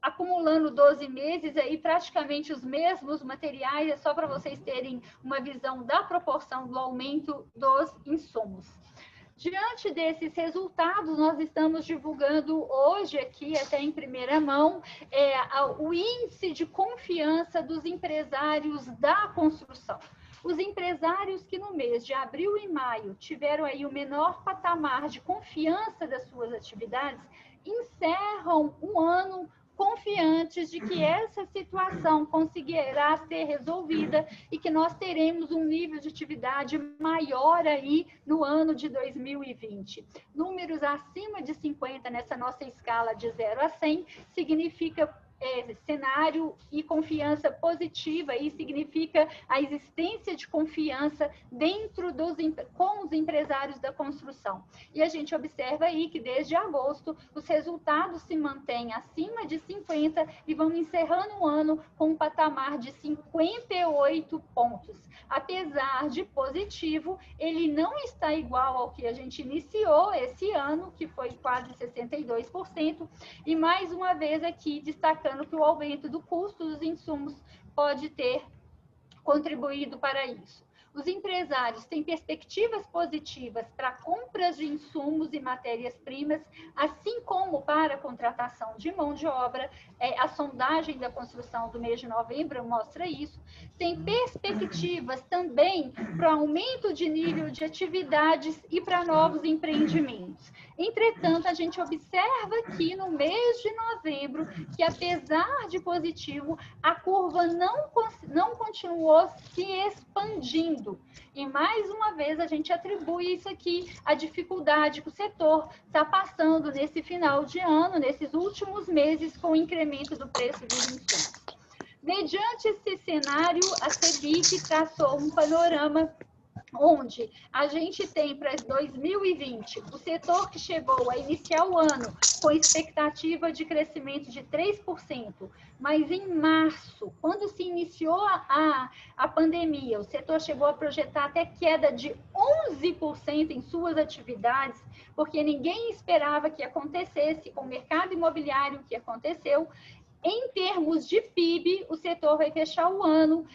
Acumulando 12 meses, aí praticamente os mesmos materiais, é só para vocês terem uma visão da proporção do aumento dos insumos. Diante desses resultados, nós estamos divulgando hoje aqui, até em primeira mão, o índice de confiança dos empresários da construção. Os empresários que no mês de abril e maio tiveram aí o menor patamar de confiança das suas atividades, encerram um ano confiantes de que essa situação conseguirá ser resolvida e que nós teremos um nível de atividade maior aí no ano de 2020. Números acima de 50 nessa nossa escala de 0 a 100 significa cenário e confiança positiva, e significa a existência de confiança com os empresários da construção. E a gente observa aí que desde agosto os resultados se mantêm acima de 50 e vão encerrando o ano com um patamar de 58 pontos. Apesar de positivo, ele não está igual ao que a gente iniciou esse ano, que foi quase 62%, e mais uma vez aqui destacando que o aumento do custo dos insumos pode ter contribuído para isso. Os empresários têm perspectivas positivas para compras de insumos e matérias-primas, assim como para a contratação de mão de obra. A sondagem da construção do mês de novembro mostra isso. Tem perspectivas também para o aumento de nível de atividades e para novos empreendimentos. Entretanto, a gente observa aqui no mês de novembro que, apesar de positivo, a curva não continuou se expandindo. E, mais uma vez, a gente atribui isso aqui à dificuldade que o setor está passando nesse final de ano, nesses últimos meses, com o incremento do preço dos insumos. Mediante esse cenário, a Sebic traçou um panorama onde a gente tem para 2020 o setor que chegou a iniciar o ano com expectativa de crescimento de 3%, mas em março, quando se iniciou a pandemia, o setor chegou a projetar até queda de 11% em suas atividades, porque ninguém esperava que acontecesse com o mercado imobiliário, que aconteceu. Em termos de PIB, o setor vai fechar o ano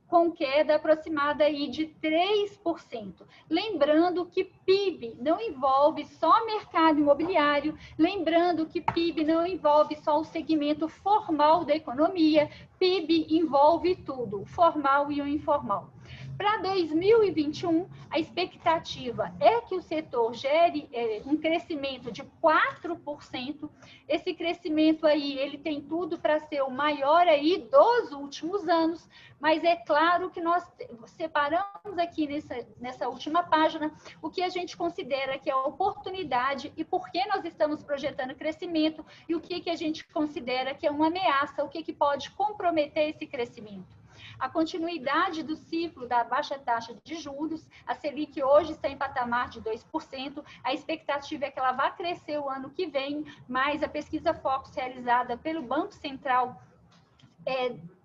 com queda aproximada aí de 3%. Lembrando que PIB não envolve só mercado imobiliário, lembrando que PIB não envolve só o segmento formal da economia, PIB envolve tudo, o formal e o informal. Para 2021, a expectativa é que o setor gere um crescimento de 4%. Esse crescimento aí, ele tem tudo para ser o maior aí dos últimos anos, mas é claro que nós separamos aqui nessa última página o que a gente considera que é a oportunidade e por que nós estamos projetando crescimento e o que a gente considera que é uma ameaça, o que pode comprometer esse crescimento. A continuidade do ciclo da baixa taxa de juros, a Selic hoje está em patamar de 2%, a expectativa é que ela vá crescer o ano que vem, mas a pesquisa Focus realizada pelo Banco Central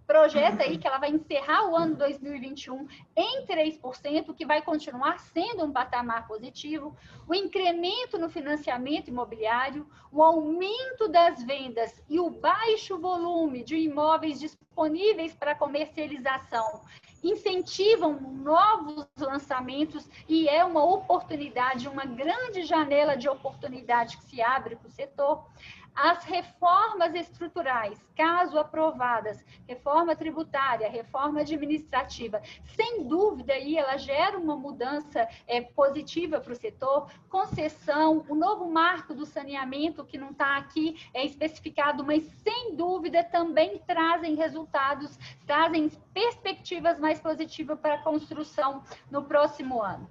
projeta aí que ela vai encerrar o ano 2021 em 3%, que vai continuar sendo um patamar positivo, o incremento no financiamento imobiliário, o aumento das vendas e o baixo volume de imóveis disponíveis para comercialização incentivam novos lançamentos e é uma oportunidade, uma grande janela de oportunidade que se abre para o setor. As reformas estruturais, caso aprovadas, reforma tributária, reforma administrativa, sem dúvida, aí ela gera uma mudança positiva para o setor, concessão, o novo marco do saneamento, que não está aqui especificado, mas sem dúvida também trazem resultados, trazem perspectivas mais positivas para a construção no próximo ano.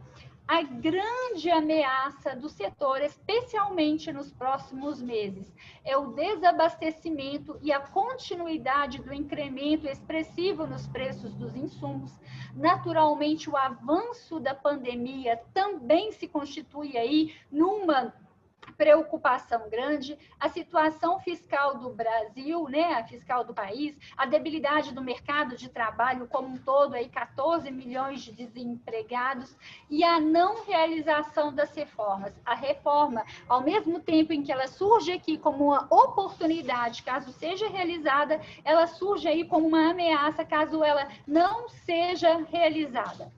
A grande ameaça do setor, especialmente nos próximos meses, é o desabastecimento e a continuidade do incremento expressivo nos preços dos insumos. Naturalmente, o avanço da pandemia também se constitui aí numa preocupação grande, a situação fiscal do Brasil, né, a fiscal do país, a debilidade do mercado de trabalho como um todo, aí 14 milhões de desempregados, e a não realização das reformas. A reforma, ao mesmo tempo em que ela surge aqui como uma oportunidade, caso seja realizada, ela surge aí como uma ameaça, caso ela não seja realizada.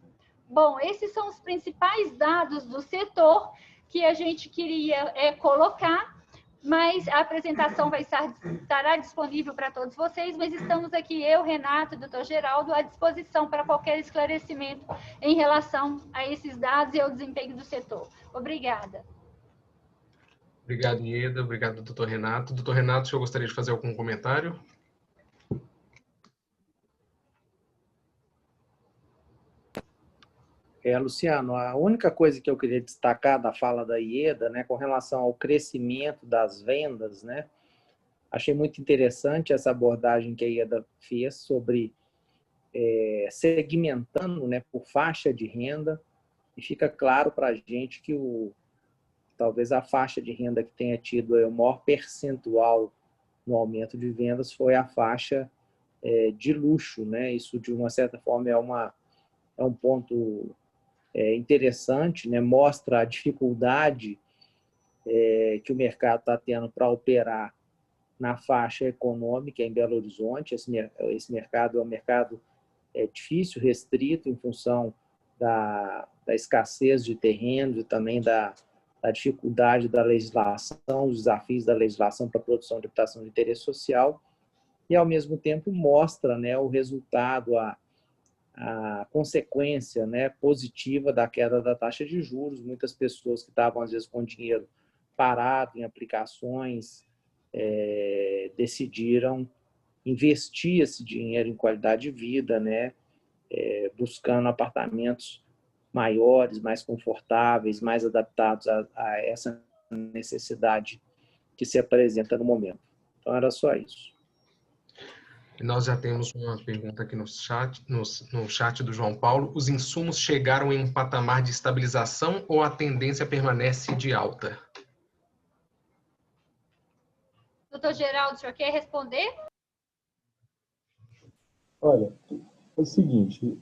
Bom, esses são os principais dados do setor que a gente queria colocar, mas a apresentação estará disponível para todos vocês, mas estamos aqui, eu, Renato, doutor Geraldo, à disposição para qualquer esclarecimento em relação a esses dados e ao desempenho do setor. Obrigada.
Obrigado, Ieda. Obrigado, doutor Renato. Doutor Renato, o senhor gostaria de fazer algum comentário?
Luciano, a única coisa que eu queria destacar da fala da Ieda, né, com relação ao crescimento das vendas, né, Achei muito interessante essa abordagem que a Ieda fez sobre segmentando, né, por faixa de renda, e fica claro para a gente que talvez a faixa de renda que tenha tido o maior percentual no aumento de vendas foi a faixa de luxo, né? Isso, de uma certa forma, é um ponto interessante, né? Mostra a dificuldade que o mercado está tendo para operar na faixa econômica em Belo Horizonte. Esse mercado é um mercado difícil, restrito, em função da escassez de terrenos e também da dificuldade da legislação, os desafios da legislação para a produção de habitação de interesse social, e, ao mesmo tempo, mostra, né, o resultado, a consequência, né, positiva da queda da taxa de juros. Muitas pessoas que estavam, às vezes, com dinheiro parado em aplicações, decidiram investir esse dinheiro em qualidade de vida, né, buscando apartamentos maiores, mais confortáveis, mais adaptados a essa necessidade que se apresenta no momento. Então, era só isso.
E nós já temos uma pergunta aqui no chat do João Paulo. Os insumos chegaram em um patamar de estabilização ou a tendência permanece de alta?
Doutor Geraldo, o senhor quer responder?
Olha, é o seguinte,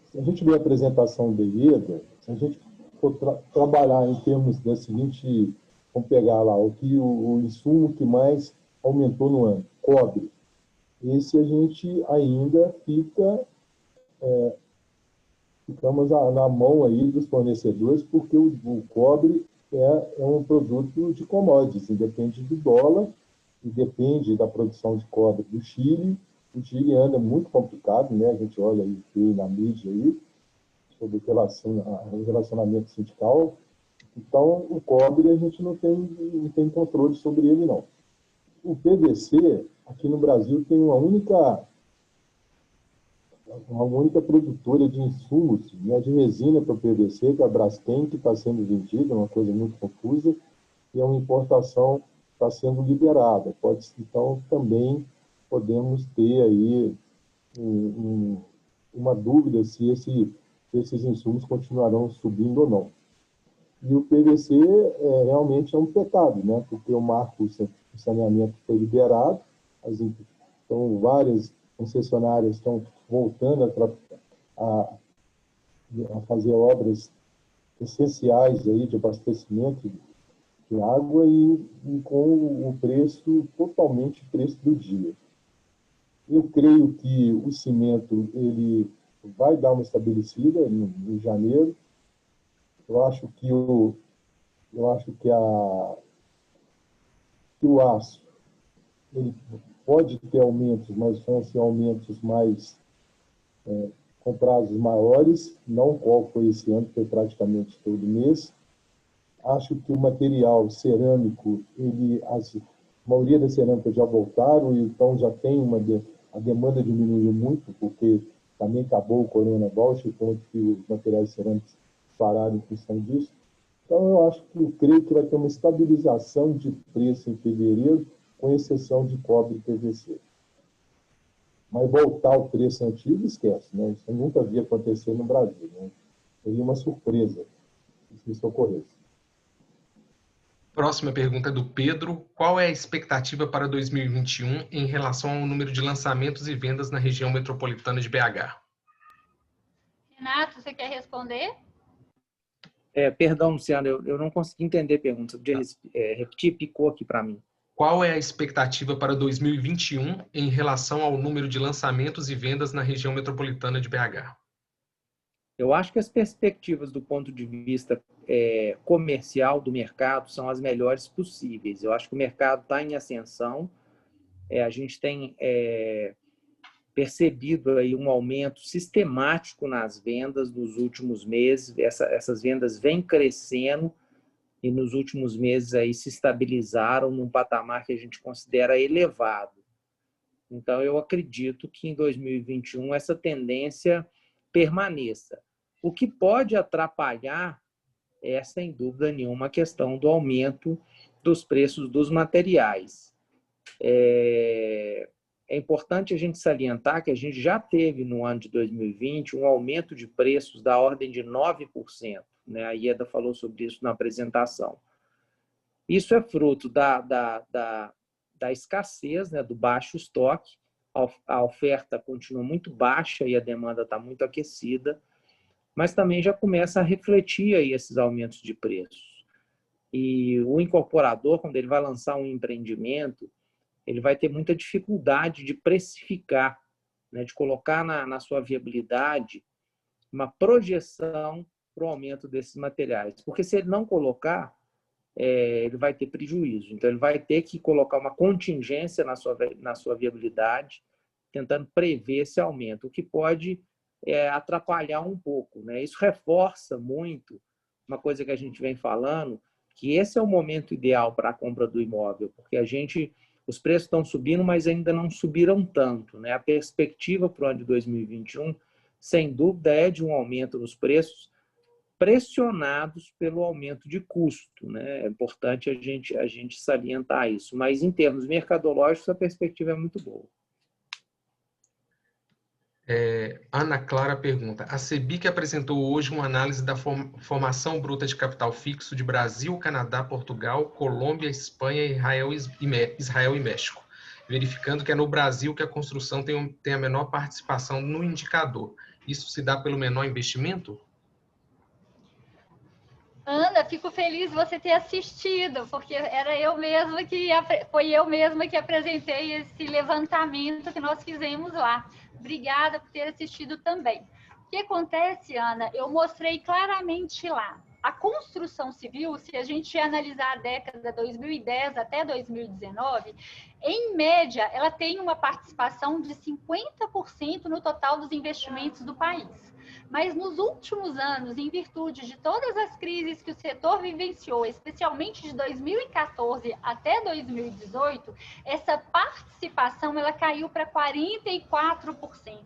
se a gente vê a apresentação da Ieda, se a gente for trabalhar em termos da seguinte, vamos pegar lá, o insumo que mais aumentou no ano, cobre. Esse a gente ainda ficamos na mão aí dos fornecedores, porque o cobre é um produto de commodities, independe do dólar, e depende da produção de cobre do Chile. O Chile anda muito complicado, né? A gente olha aí na mídia aí, sobre o relacionamento sindical. Então, o cobre a gente não tem controle sobre ele, não. O PVC, aqui no Brasil, tem uma única produtora de insumos, né, de resina para o PVC, que é a Braskem, que está sendo vendida, uma coisa muito confusa, e é uma importação que está sendo liberada. Então, também podemos ter aí uma dúvida se esses insumos continuarão subindo ou não. E o PVC realmente é um pecado, né? Porque o marco de saneamento foi liberado, então várias concessionárias estão voltando a fazer obras essenciais aí de abastecimento de água e com o preço, totalmente preço do dia. Eu creio que o cimento ele vai dar uma estabelecida em janeiro. Eu acho que o aço ele pode ter aumentos, mas vão ser aumentos mais com prazos maiores, não qual foi esse ano, foi praticamente todo mês. Acho que o material cerâmico, a maioria das cerâmicas já voltaram, e então já tem a demanda diminuiu muito, porque também acabou o Corona Bausch, então que os materiais cerâmicos pararam em função disso. Então, eu creio que vai ter uma estabilização de preço em fevereiro, com exceção de cobre e PVC. Mas voltar ao preço antigo, esquece, né? Isso eu nunca vi acontecer no Brasil, né? Seria uma surpresa se isso ocorresse.
Próxima pergunta é do Pedro. Qual é a expectativa para 2021 em relação ao número de lançamentos e vendas na região metropolitana de BH?
Renato, você quer responder?
Perdão, Luciano, eu não consegui entender a pergunta. Você podia repetir? Picou aqui para mim.
Qual é a expectativa para 2021 em relação ao número de lançamentos e vendas na região metropolitana de BH?
Eu acho que as perspectivas do ponto de vista comercial do mercado são as melhores possíveis. Eu acho que o mercado está em ascensão. A gente tem percebido aí um aumento sistemático nas vendas nos últimos meses. Essas vendas vêm crescendo e nos últimos meses aí se estabilizaram num patamar que a gente considera elevado. Então, eu acredito que em 2021 essa tendência permaneça. O que pode atrapalhar sem dúvida nenhuma, a questão do aumento dos preços dos materiais. É importante a gente salientar que a gente já teve, no ano de 2020, um aumento de preços da ordem de 9%. Né? A Ieda falou sobre isso na apresentação. Isso é fruto da escassez, né? Do baixo estoque. A oferta continua muito baixa e a demanda está muito aquecida, mas também já começa a refletir aí esses aumentos de preços. E o incorporador, quando ele vai lançar um empreendimento, ele vai ter muita dificuldade de precificar, né, de colocar na sua viabilidade uma projeção para o aumento desses materiais. Porque se ele não colocar, ele vai ter prejuízo. Então, ele vai ter que colocar uma contingência na sua viabilidade, tentando prever esse aumento, o que pode atrapalhar um pouco. Né? Isso reforça muito uma coisa que a gente vem falando, que esse é o momento ideal para a compra do imóvel, porque os preços estão subindo, mas ainda não subiram tanto. Né? A perspectiva para o ano de 2021, sem dúvida, é de um aumento nos preços, pressionados pelo aumento de custo. Né? É importante a gente salientar isso. Mas, em termos mercadológicos, a perspectiva é muito boa.
Ana Clara pergunta: a CEBIC apresentou hoje uma análise da formação bruta de capital fixo de Brasil, Canadá, Portugal, Colômbia, Espanha, Israel e México, verificando que é no Brasil que a construção tem a menor participação no indicador. Isso se dá pelo menor investimento?
Ana, fico feliz de você ter assistido, porque foi eu mesma que apresentei esse levantamento que nós fizemos lá. Obrigada por ter assistido também. O que acontece, Ana? Eu mostrei claramente lá. A construção civil, se a gente analisar a década 2010 até 2019, em média, ela tem uma participação de 50% no total dos investimentos do país. Mas nos últimos anos, em virtude de todas as crises que o setor vivenciou, especialmente de 2014 até 2018, essa participação ela caiu para 44%.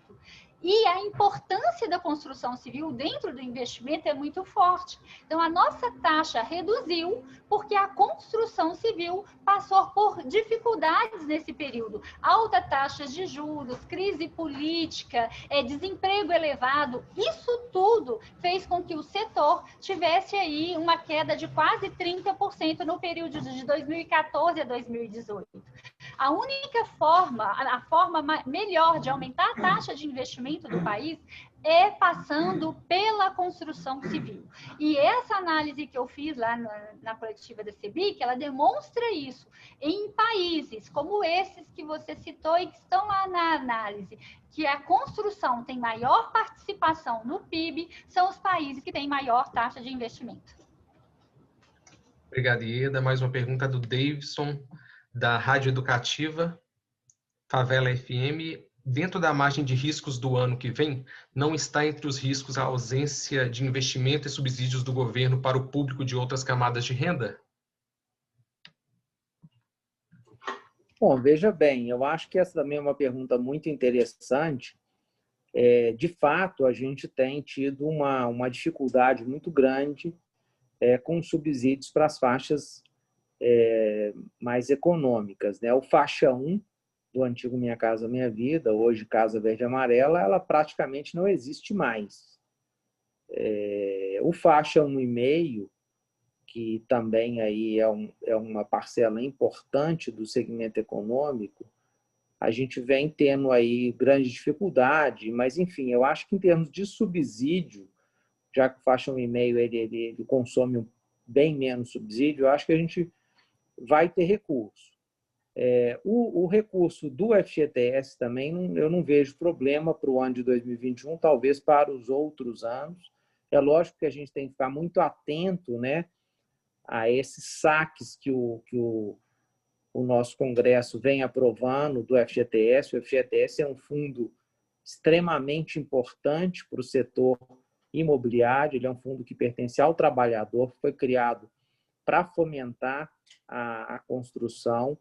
E a importância da construção civil dentro do investimento é muito forte. Então, a nossa taxa reduziu porque a construção civil passou por dificuldades nesse período. Alta taxa de juros, crise política, desemprego elevado, isso tudo fez com que o setor tivesse aí uma queda de quase 30% no período de 2014 a 2018. A única forma, a forma melhor de aumentar a taxa de investimento do país é passando pela construção civil. E essa análise que eu fiz lá na coletiva da CEBIC, ela demonstra isso em países como esses que você citou e que estão lá na análise, que a construção tem maior participação no PIB, são os países que têm maior taxa de investimento.
Obrigado, Ieda. Mais uma pergunta do Davidson, da Rádio Educativa, Favela FM. Dentro da margem de riscos do ano que vem, não está entre os riscos a ausência de investimento e subsídios do governo para o público de outras camadas de renda?
Bom, veja bem, eu acho que essa também é uma pergunta muito interessante. De fato, a gente tem tido uma dificuldade muito grande com subsídios para as faixas mais econômicas. Né? O faixa 1 do antigo Minha Casa Minha Vida, hoje Casa Verde e Amarela, ela praticamente não existe mais. O faixa 1,5, que também aí é uma parcela importante do segmento econômico, a gente vem tendo aí grande dificuldade, mas, enfim, eu acho que em termos de subsídio, já que o faixa 1,5 ele consome bem menos subsídio, eu acho que a gente vai ter recurso. O recurso do FGTS também, eu não vejo problema para o ano de 2021, talvez para os outros anos. É lógico que a gente tem que ficar muito atento, né, a esses saques que o nosso Congresso vem aprovando do FGTS. O FGTS é um fundo extremamente importante para o setor imobiliário, ele é um fundo que pertence ao trabalhador, foi criado para fomentar a construção,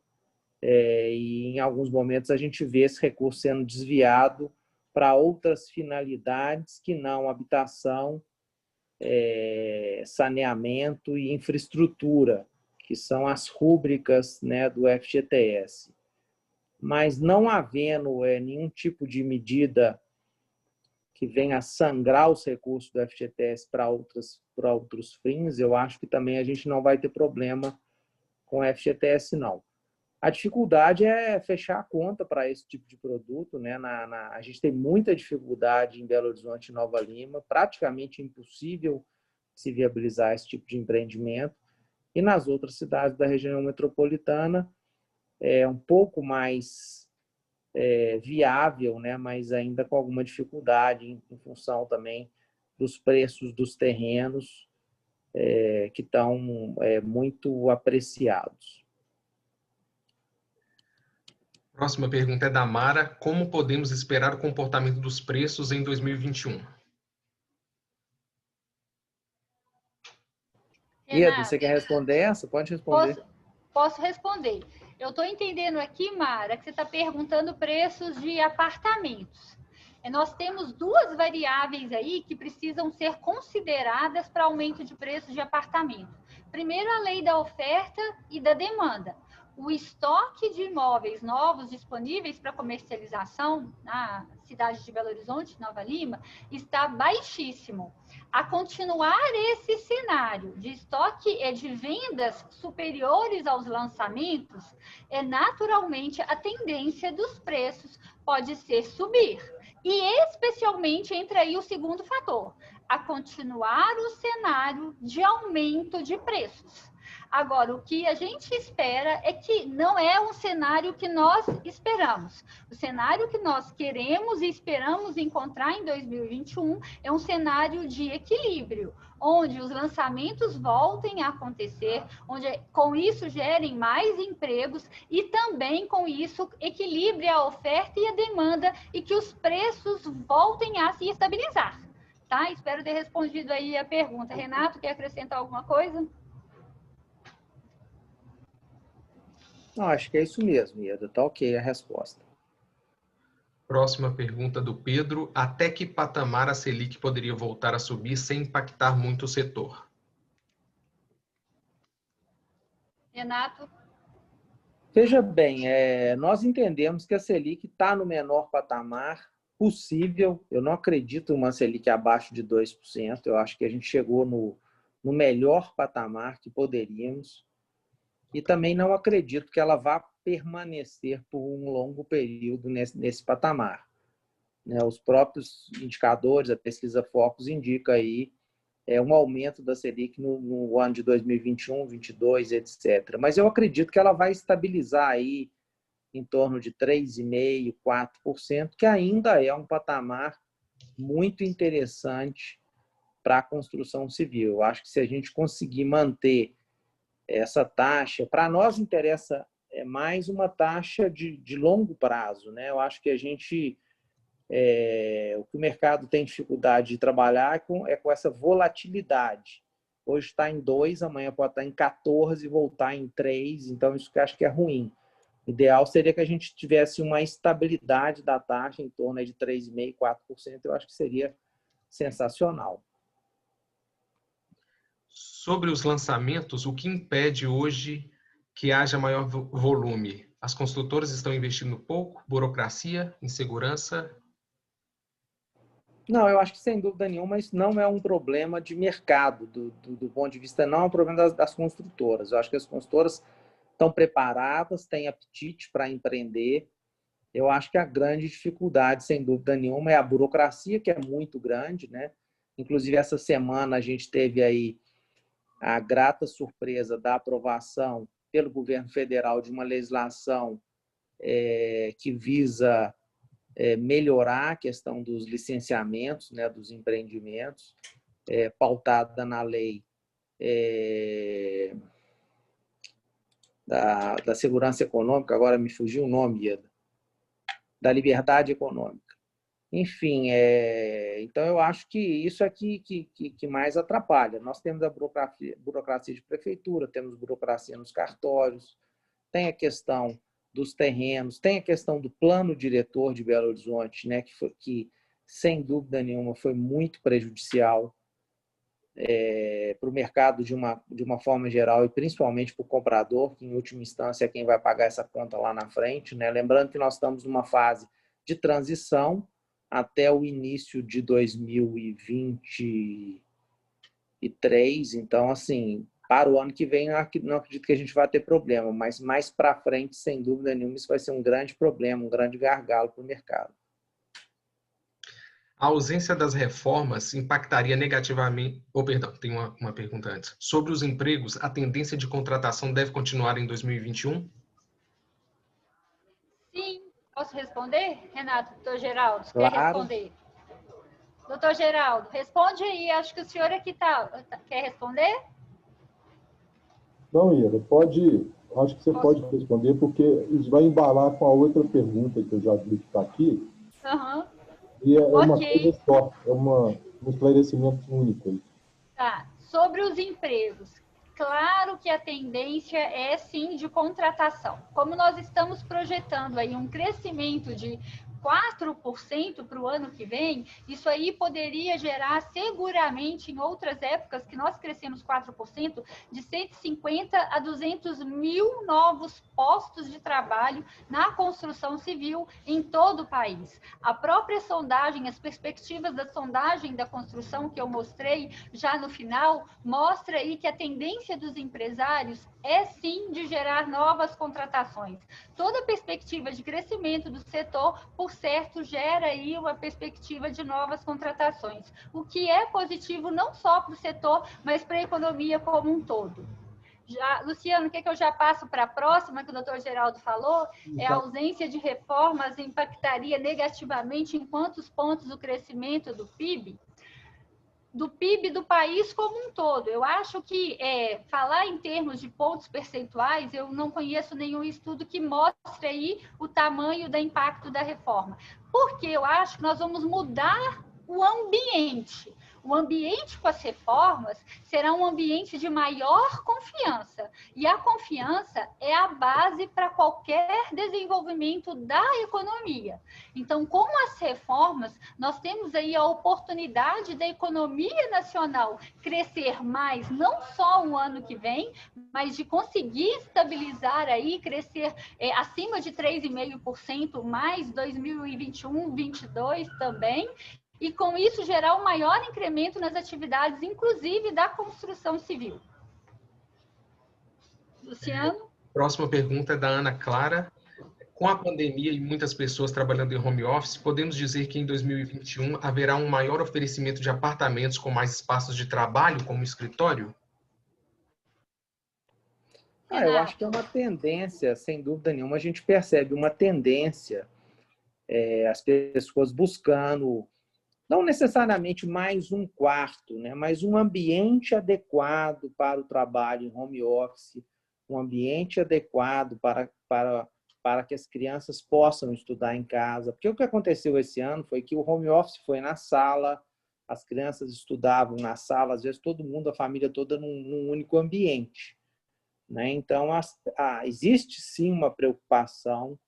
e em alguns momentos a gente vê esse recurso sendo desviado para outras finalidades que não habitação, saneamento e infraestrutura, que são as rúbricas, né, do FGTS. Mas não havendo nenhum tipo de medida que venha a sangrar os recursos do FGTS para outros fins, eu acho que também a gente não vai ter problema com o FGTS, não. A dificuldade é fechar a conta para esse tipo de produto, né? A gente tem muita dificuldade em Belo Horizonte e Nova Lima, praticamente impossível se viabilizar esse tipo de empreendimento. E nas outras cidades da região metropolitana é um pouco mais viável, né? Mas ainda com alguma dificuldade em função também dos preços dos terrenos que estão muito apreciados.
Próxima pergunta é da Mara. Como podemos esperar o comportamento dos preços em 2021?
Ieda, você quer responder essa? Pode responder.
Posso responder. Eu estou entendendo aqui, Mara, que você está perguntando preços de apartamentos. Nós temos duas variáveis aí que precisam ser consideradas para aumento de preço de apartamento. Primeiro, a lei da oferta e da demanda. O estoque de imóveis novos disponíveis para comercialização na cidade de Belo Horizonte, Nova Lima, está baixíssimo. A continuar esse cenário de estoque e de vendas superiores aos lançamentos, naturalmente a tendência dos preços pode ser subir. E especialmente entra aí o segundo fator, a continuar o cenário de aumento de preços. Agora, o que a gente espera é que não é um cenário que nós esperamos. O cenário que nós queremos e esperamos encontrar em 2021 é um cenário de equilíbrio, onde os lançamentos voltem a acontecer, onde com isso gerem mais empregos e também com isso equilibre a oferta e a demanda e que os preços voltem a se estabilizar. Tá? Espero ter respondido aí a pergunta. Renato, quer acrescentar alguma coisa?
Não, acho que é isso mesmo, Ieda. Tá ok a resposta.
Próxima pergunta do Pedro. Até que patamar a Selic poderia voltar a subir sem impactar muito o setor?
Renato?
Veja bem, nós entendemos que a Selic está no menor patamar possível. Eu não acredito em uma Selic abaixo de 2%. Eu acho que a gente chegou no melhor patamar que poderíamos. E também não acredito que ela vá permanecer por um longo período nesse patamar. Os próprios indicadores, a pesquisa Focus indica aí um aumento da Selic no ano de 2021, 2022, etc. Mas eu acredito que ela vai estabilizar aí em torno de 3,5%, 4%, que ainda é um patamar muito interessante para a construção civil. Eu acho que se a gente conseguir manter essa taxa, para nós interessa mais uma taxa de longo prazo, né? Eu acho que a gente o que o mercado tem dificuldade de trabalhar é com essa volatilidade. Hoje está em 2, amanhã pode estar em 14 e voltar em 3, então isso que eu acho que é ruim. O ideal seria que a gente tivesse uma estabilidade da taxa em torno de 3,5%, 4%, eu acho que seria sensacional.
Sobre os lançamentos, o que impede hoje que haja maior volume? As construtoras estão investindo pouco? Burocracia? Insegurança?
Não, eu acho que sem dúvida nenhuma isso não é um problema de mercado, do ponto de vista, não é um problema das construtoras. Eu acho que as construtoras estão preparadas, têm apetite para empreender. Eu acho que a grande dificuldade, sem dúvida nenhuma, é a burocracia, que é muito grande, né? Inclusive, essa semana a gente teve aí a grata surpresa da aprovação pelo governo federal de uma legislação que visa melhorar a questão dos licenciamentos, né, dos empreendimentos, pautada na lei da segurança econômica, agora me fugiu o nome, da liberdade econômica. Enfim, então eu acho que isso é que mais atrapalha. Nós temos a burocracia de prefeitura, temos burocracia nos cartórios, tem a questão dos terrenos, tem a questão do plano diretor de Belo Horizonte, né, que sem dúvida nenhuma foi muito prejudicial para o mercado de uma forma geral e principalmente para o comprador, que em última instância é quem vai pagar essa conta lá na frente, né? Lembrando que nós estamos numa fase de transição até o início de 2023, então, assim, para o ano que vem, não acredito que a gente vai ter problema, mas mais para frente, sem dúvida nenhuma, isso vai ser um grande problema, um grande gargalo para o mercado.
A ausência das reformas impactaria negativamente... perdão, tem uma pergunta antes. Sobre os empregos, a tendência de contratação deve continuar em 2021?
Sim. Posso responder, Renato? Doutor Geraldo,
Claro.
quer responder? Doutor Geraldo, responde aí. Acho que o senhor aqui quer responder?
Não, Ira, acho que você pode responder, porque isso vai embalar com a outra pergunta que eu já vi que está aqui.
Uhum.
E é uma coisa só, é um esclarecimento único.
Tá. Sobre os empregos. Claro que a tendência é sim de contratação. Como nós estamos projetando aí um crescimento de 4% para o ano que vem, isso aí poderia gerar seguramente em outras épocas que nós crescemos 4%, de 150 a 200 mil novos postos de trabalho na construção civil em todo o país. A própria sondagem, as perspectivas da sondagem da construção que eu mostrei já no final, mostra aí que a tendência dos empresários é sim de gerar novas contratações. Toda perspectiva de crescimento do setor, por certo, gera aí uma perspectiva de novas contratações, o que é positivo não só para o setor, mas para a economia como um todo. Luciano, o que eu já passo para a próxima, que o doutor Geraldo falou, é a ausência de reformas impactaria negativamente em quantos pontos o crescimento do PIB? Do PIB do país como um todo. Eu acho que falar em termos de pontos percentuais, eu não conheço nenhum estudo que mostre aí o tamanho do impacto da reforma. Porque eu acho que nós vamos mudar o ambiente. O ambiente com as reformas será um ambiente de maior confiança. E a confiança é a base para qualquer desenvolvimento da economia. Então, com as reformas, nós temos aí a oportunidade da economia nacional crescer mais, não só o ano que vem, mas de conseguir estabilizar aí, crescer acima de 3,5% mais 2021, 2022 também, e com isso gerar um maior incremento nas atividades, inclusive da construção civil. Luciano?
Próxima pergunta é da Ana Clara. Com a pandemia e muitas pessoas trabalhando em home office, podemos dizer que em 2021 haverá um maior oferecimento de apartamentos com mais espaços de trabalho, como escritório?
Eu acho que é uma tendência, sem dúvida nenhuma, a gente percebe uma tendência, as pessoas buscando, não necessariamente mais um quarto, né, mas um ambiente adequado para o trabalho em home office, um ambiente adequado para que as crianças possam estudar em casa. Porque o que aconteceu esse ano foi que o home office foi na sala, as crianças estudavam na sala, às vezes todo mundo, a família toda, num único ambiente, né? Então, existe sim uma preocupação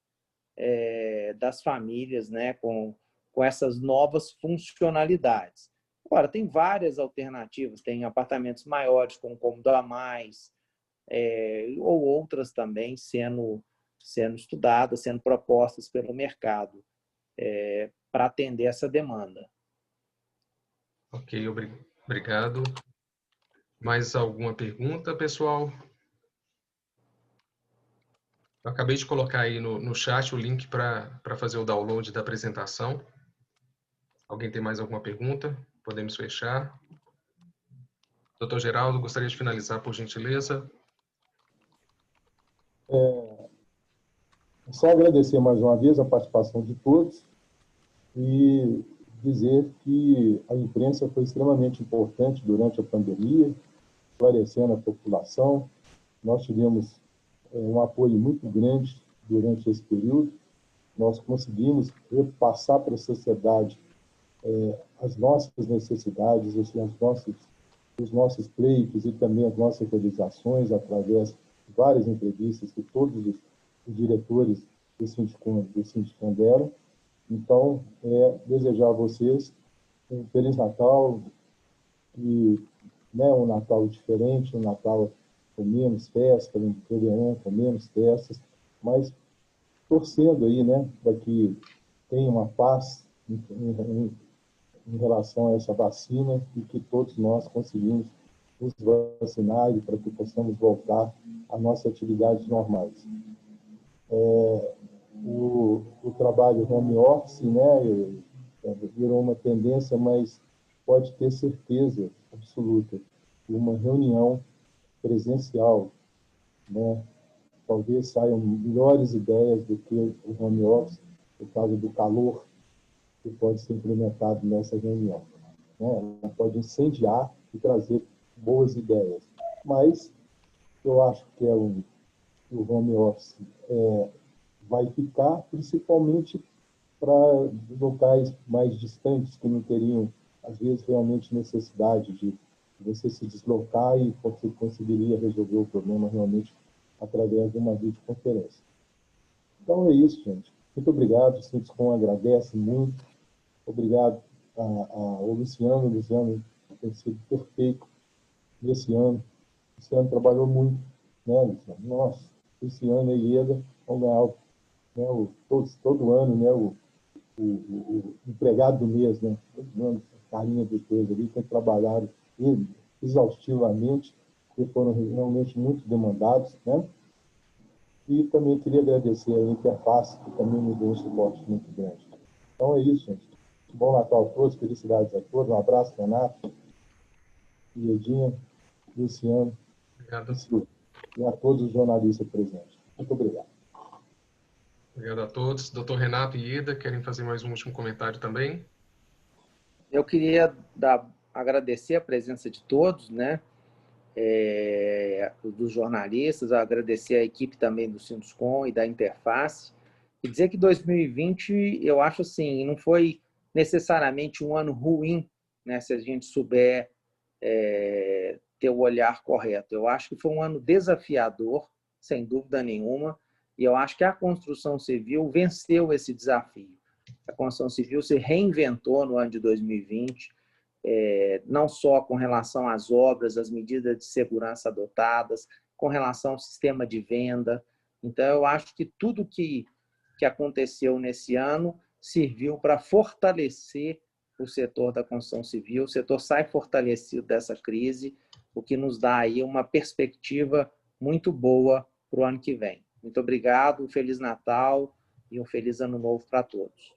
das famílias, né, com essas novas funcionalidades. Agora, tem várias alternativas, tem apartamentos maiores com cômodo a mais, ou outras também sendo estudadas, sendo propostas pelo mercado para atender essa demanda.
Ok, obrigado. Mais alguma pergunta, pessoal? Eu acabei de colocar aí no chat o link para fazer o download da apresentação. Alguém tem mais alguma pergunta? Podemos fechar. Doutor Geraldo, gostaria de finalizar, por gentileza.
Só agradecer mais uma vez a participação de todos e dizer que a imprensa foi extremamente importante durante a pandemia, esclarecendo a população. Nós tivemos um apoio muito grande durante esse período. Nós conseguimos repassar para a sociedade as nossas necessidades, os nossos pleitos e também as nossas realizações através de várias entrevistas que todos os diretores do Sindicom deram. Então, desejar a vocês um Feliz Natal e né, um Natal diferente, um Natal com menos festa, um Réveillon com menos festas, mas torcendo aí, né, para que tenha uma paz em relação a essa vacina e que todos nós conseguimos nos vacinar e para que possamos voltar às nossas atividades normais. O trabalho home office, né, virou uma tendência, mas pode ter certeza absoluta que uma reunião presencial, né, talvez saiam melhores ideias do que o home office, por causa do calor que pode ser implementado nessa reunião, né? Ela pode incendiar e trazer boas ideias, mas eu acho que o home office vai ficar principalmente para locais mais distantes que não teriam, às vezes, realmente necessidade de você se deslocar e você conseguiria resolver o problema realmente através de uma videoconferência. Então é isso, gente. Muito obrigado. O Sinduscom agradece muito. Obrigado ao Luciano. O Luciano tem sido perfeito nesse ano. Esse ano trabalhou muito, né, Luciano? Nossa, esse ano a IEDA vão ganhar, né, todo ano, né, o empregado do mês, né? Todo ano, a carinha dos dois ali, que trabalharam exaustivamente, que foram realmente muito demandados, né? E também queria agradecer a Interface, que também me deu um suporte muito grande. Então é isso, gente. Bom Natal a todos, felicidades a todos. Um abraço, Renato, Iedinha, Luciano,
Obrigado.
E a todos os jornalistas presentes. Muito obrigado.
Obrigado a todos. Doutor Renato e Ieda, querem fazer mais um último comentário também?
Eu queria agradecer a presença de todos, né? Dos jornalistas, agradecer a equipe também do Sinduscom e da Interface, e dizer que 2020, eu acho assim, não foi necessariamente um ano ruim, né, se a gente souber ter o olhar correto. Eu acho que foi um ano desafiador, sem dúvida nenhuma, e eu acho que a construção civil venceu esse desafio. A construção civil se reinventou no ano de 2020, não só com relação às obras, às medidas de segurança adotadas, com relação ao sistema de venda. Então, eu acho que tudo que aconteceu nesse ano serviu para fortalecer o setor da construção civil. O setor sai fortalecido dessa crise, o que nos dá aí uma perspectiva muito boa para o ano que vem. Muito obrigado, um Feliz Natal e um Feliz Ano Novo para todos.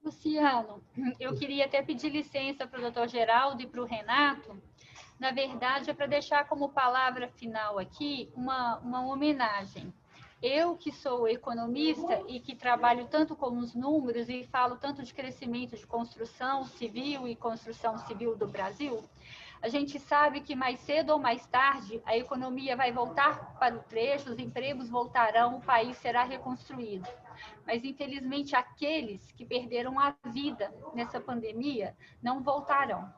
Luciano, eu queria até pedir licença para o doutor Geraldo e para o Renato. Na verdade, é para deixar como palavra final aqui uma homenagem. Eu, que sou economista e que trabalho tanto com os números e falo tanto de crescimento de construção civil e construção civil do Brasil, a gente sabe que mais cedo ou mais tarde a economia vai voltar para o trecho, os empregos voltarão, o país será reconstruído. Mas, infelizmente, aqueles que perderam a vida nessa pandemia não voltarão.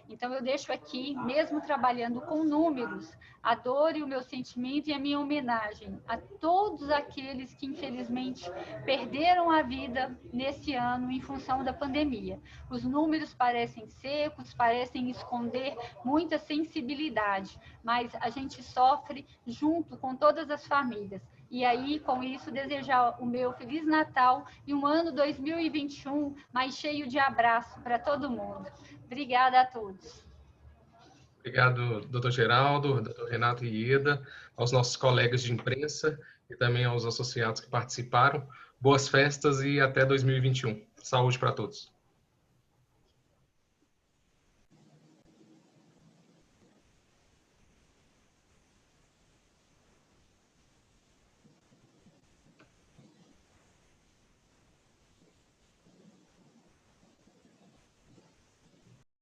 Então, eu deixo aqui, mesmo trabalhando com números, a dor e o meu sentimento e a minha homenagem a todos aqueles que, infelizmente, perderam a vida nesse ano em função da pandemia. Os números parecem secos, parecem esconder muita sensibilidade, mas a gente sofre junto com todas as famílias. E aí, com isso, desejar o meu Feliz Natal e um ano 2021 mais cheio de abraço para todo mundo. Obrigada a todos.
Obrigado, doutor Geraldo, doutor Renato e Ieda, aos nossos colegas de imprensa e também aos associados que participaram. Boas festas e até 2021. Saúde para todos.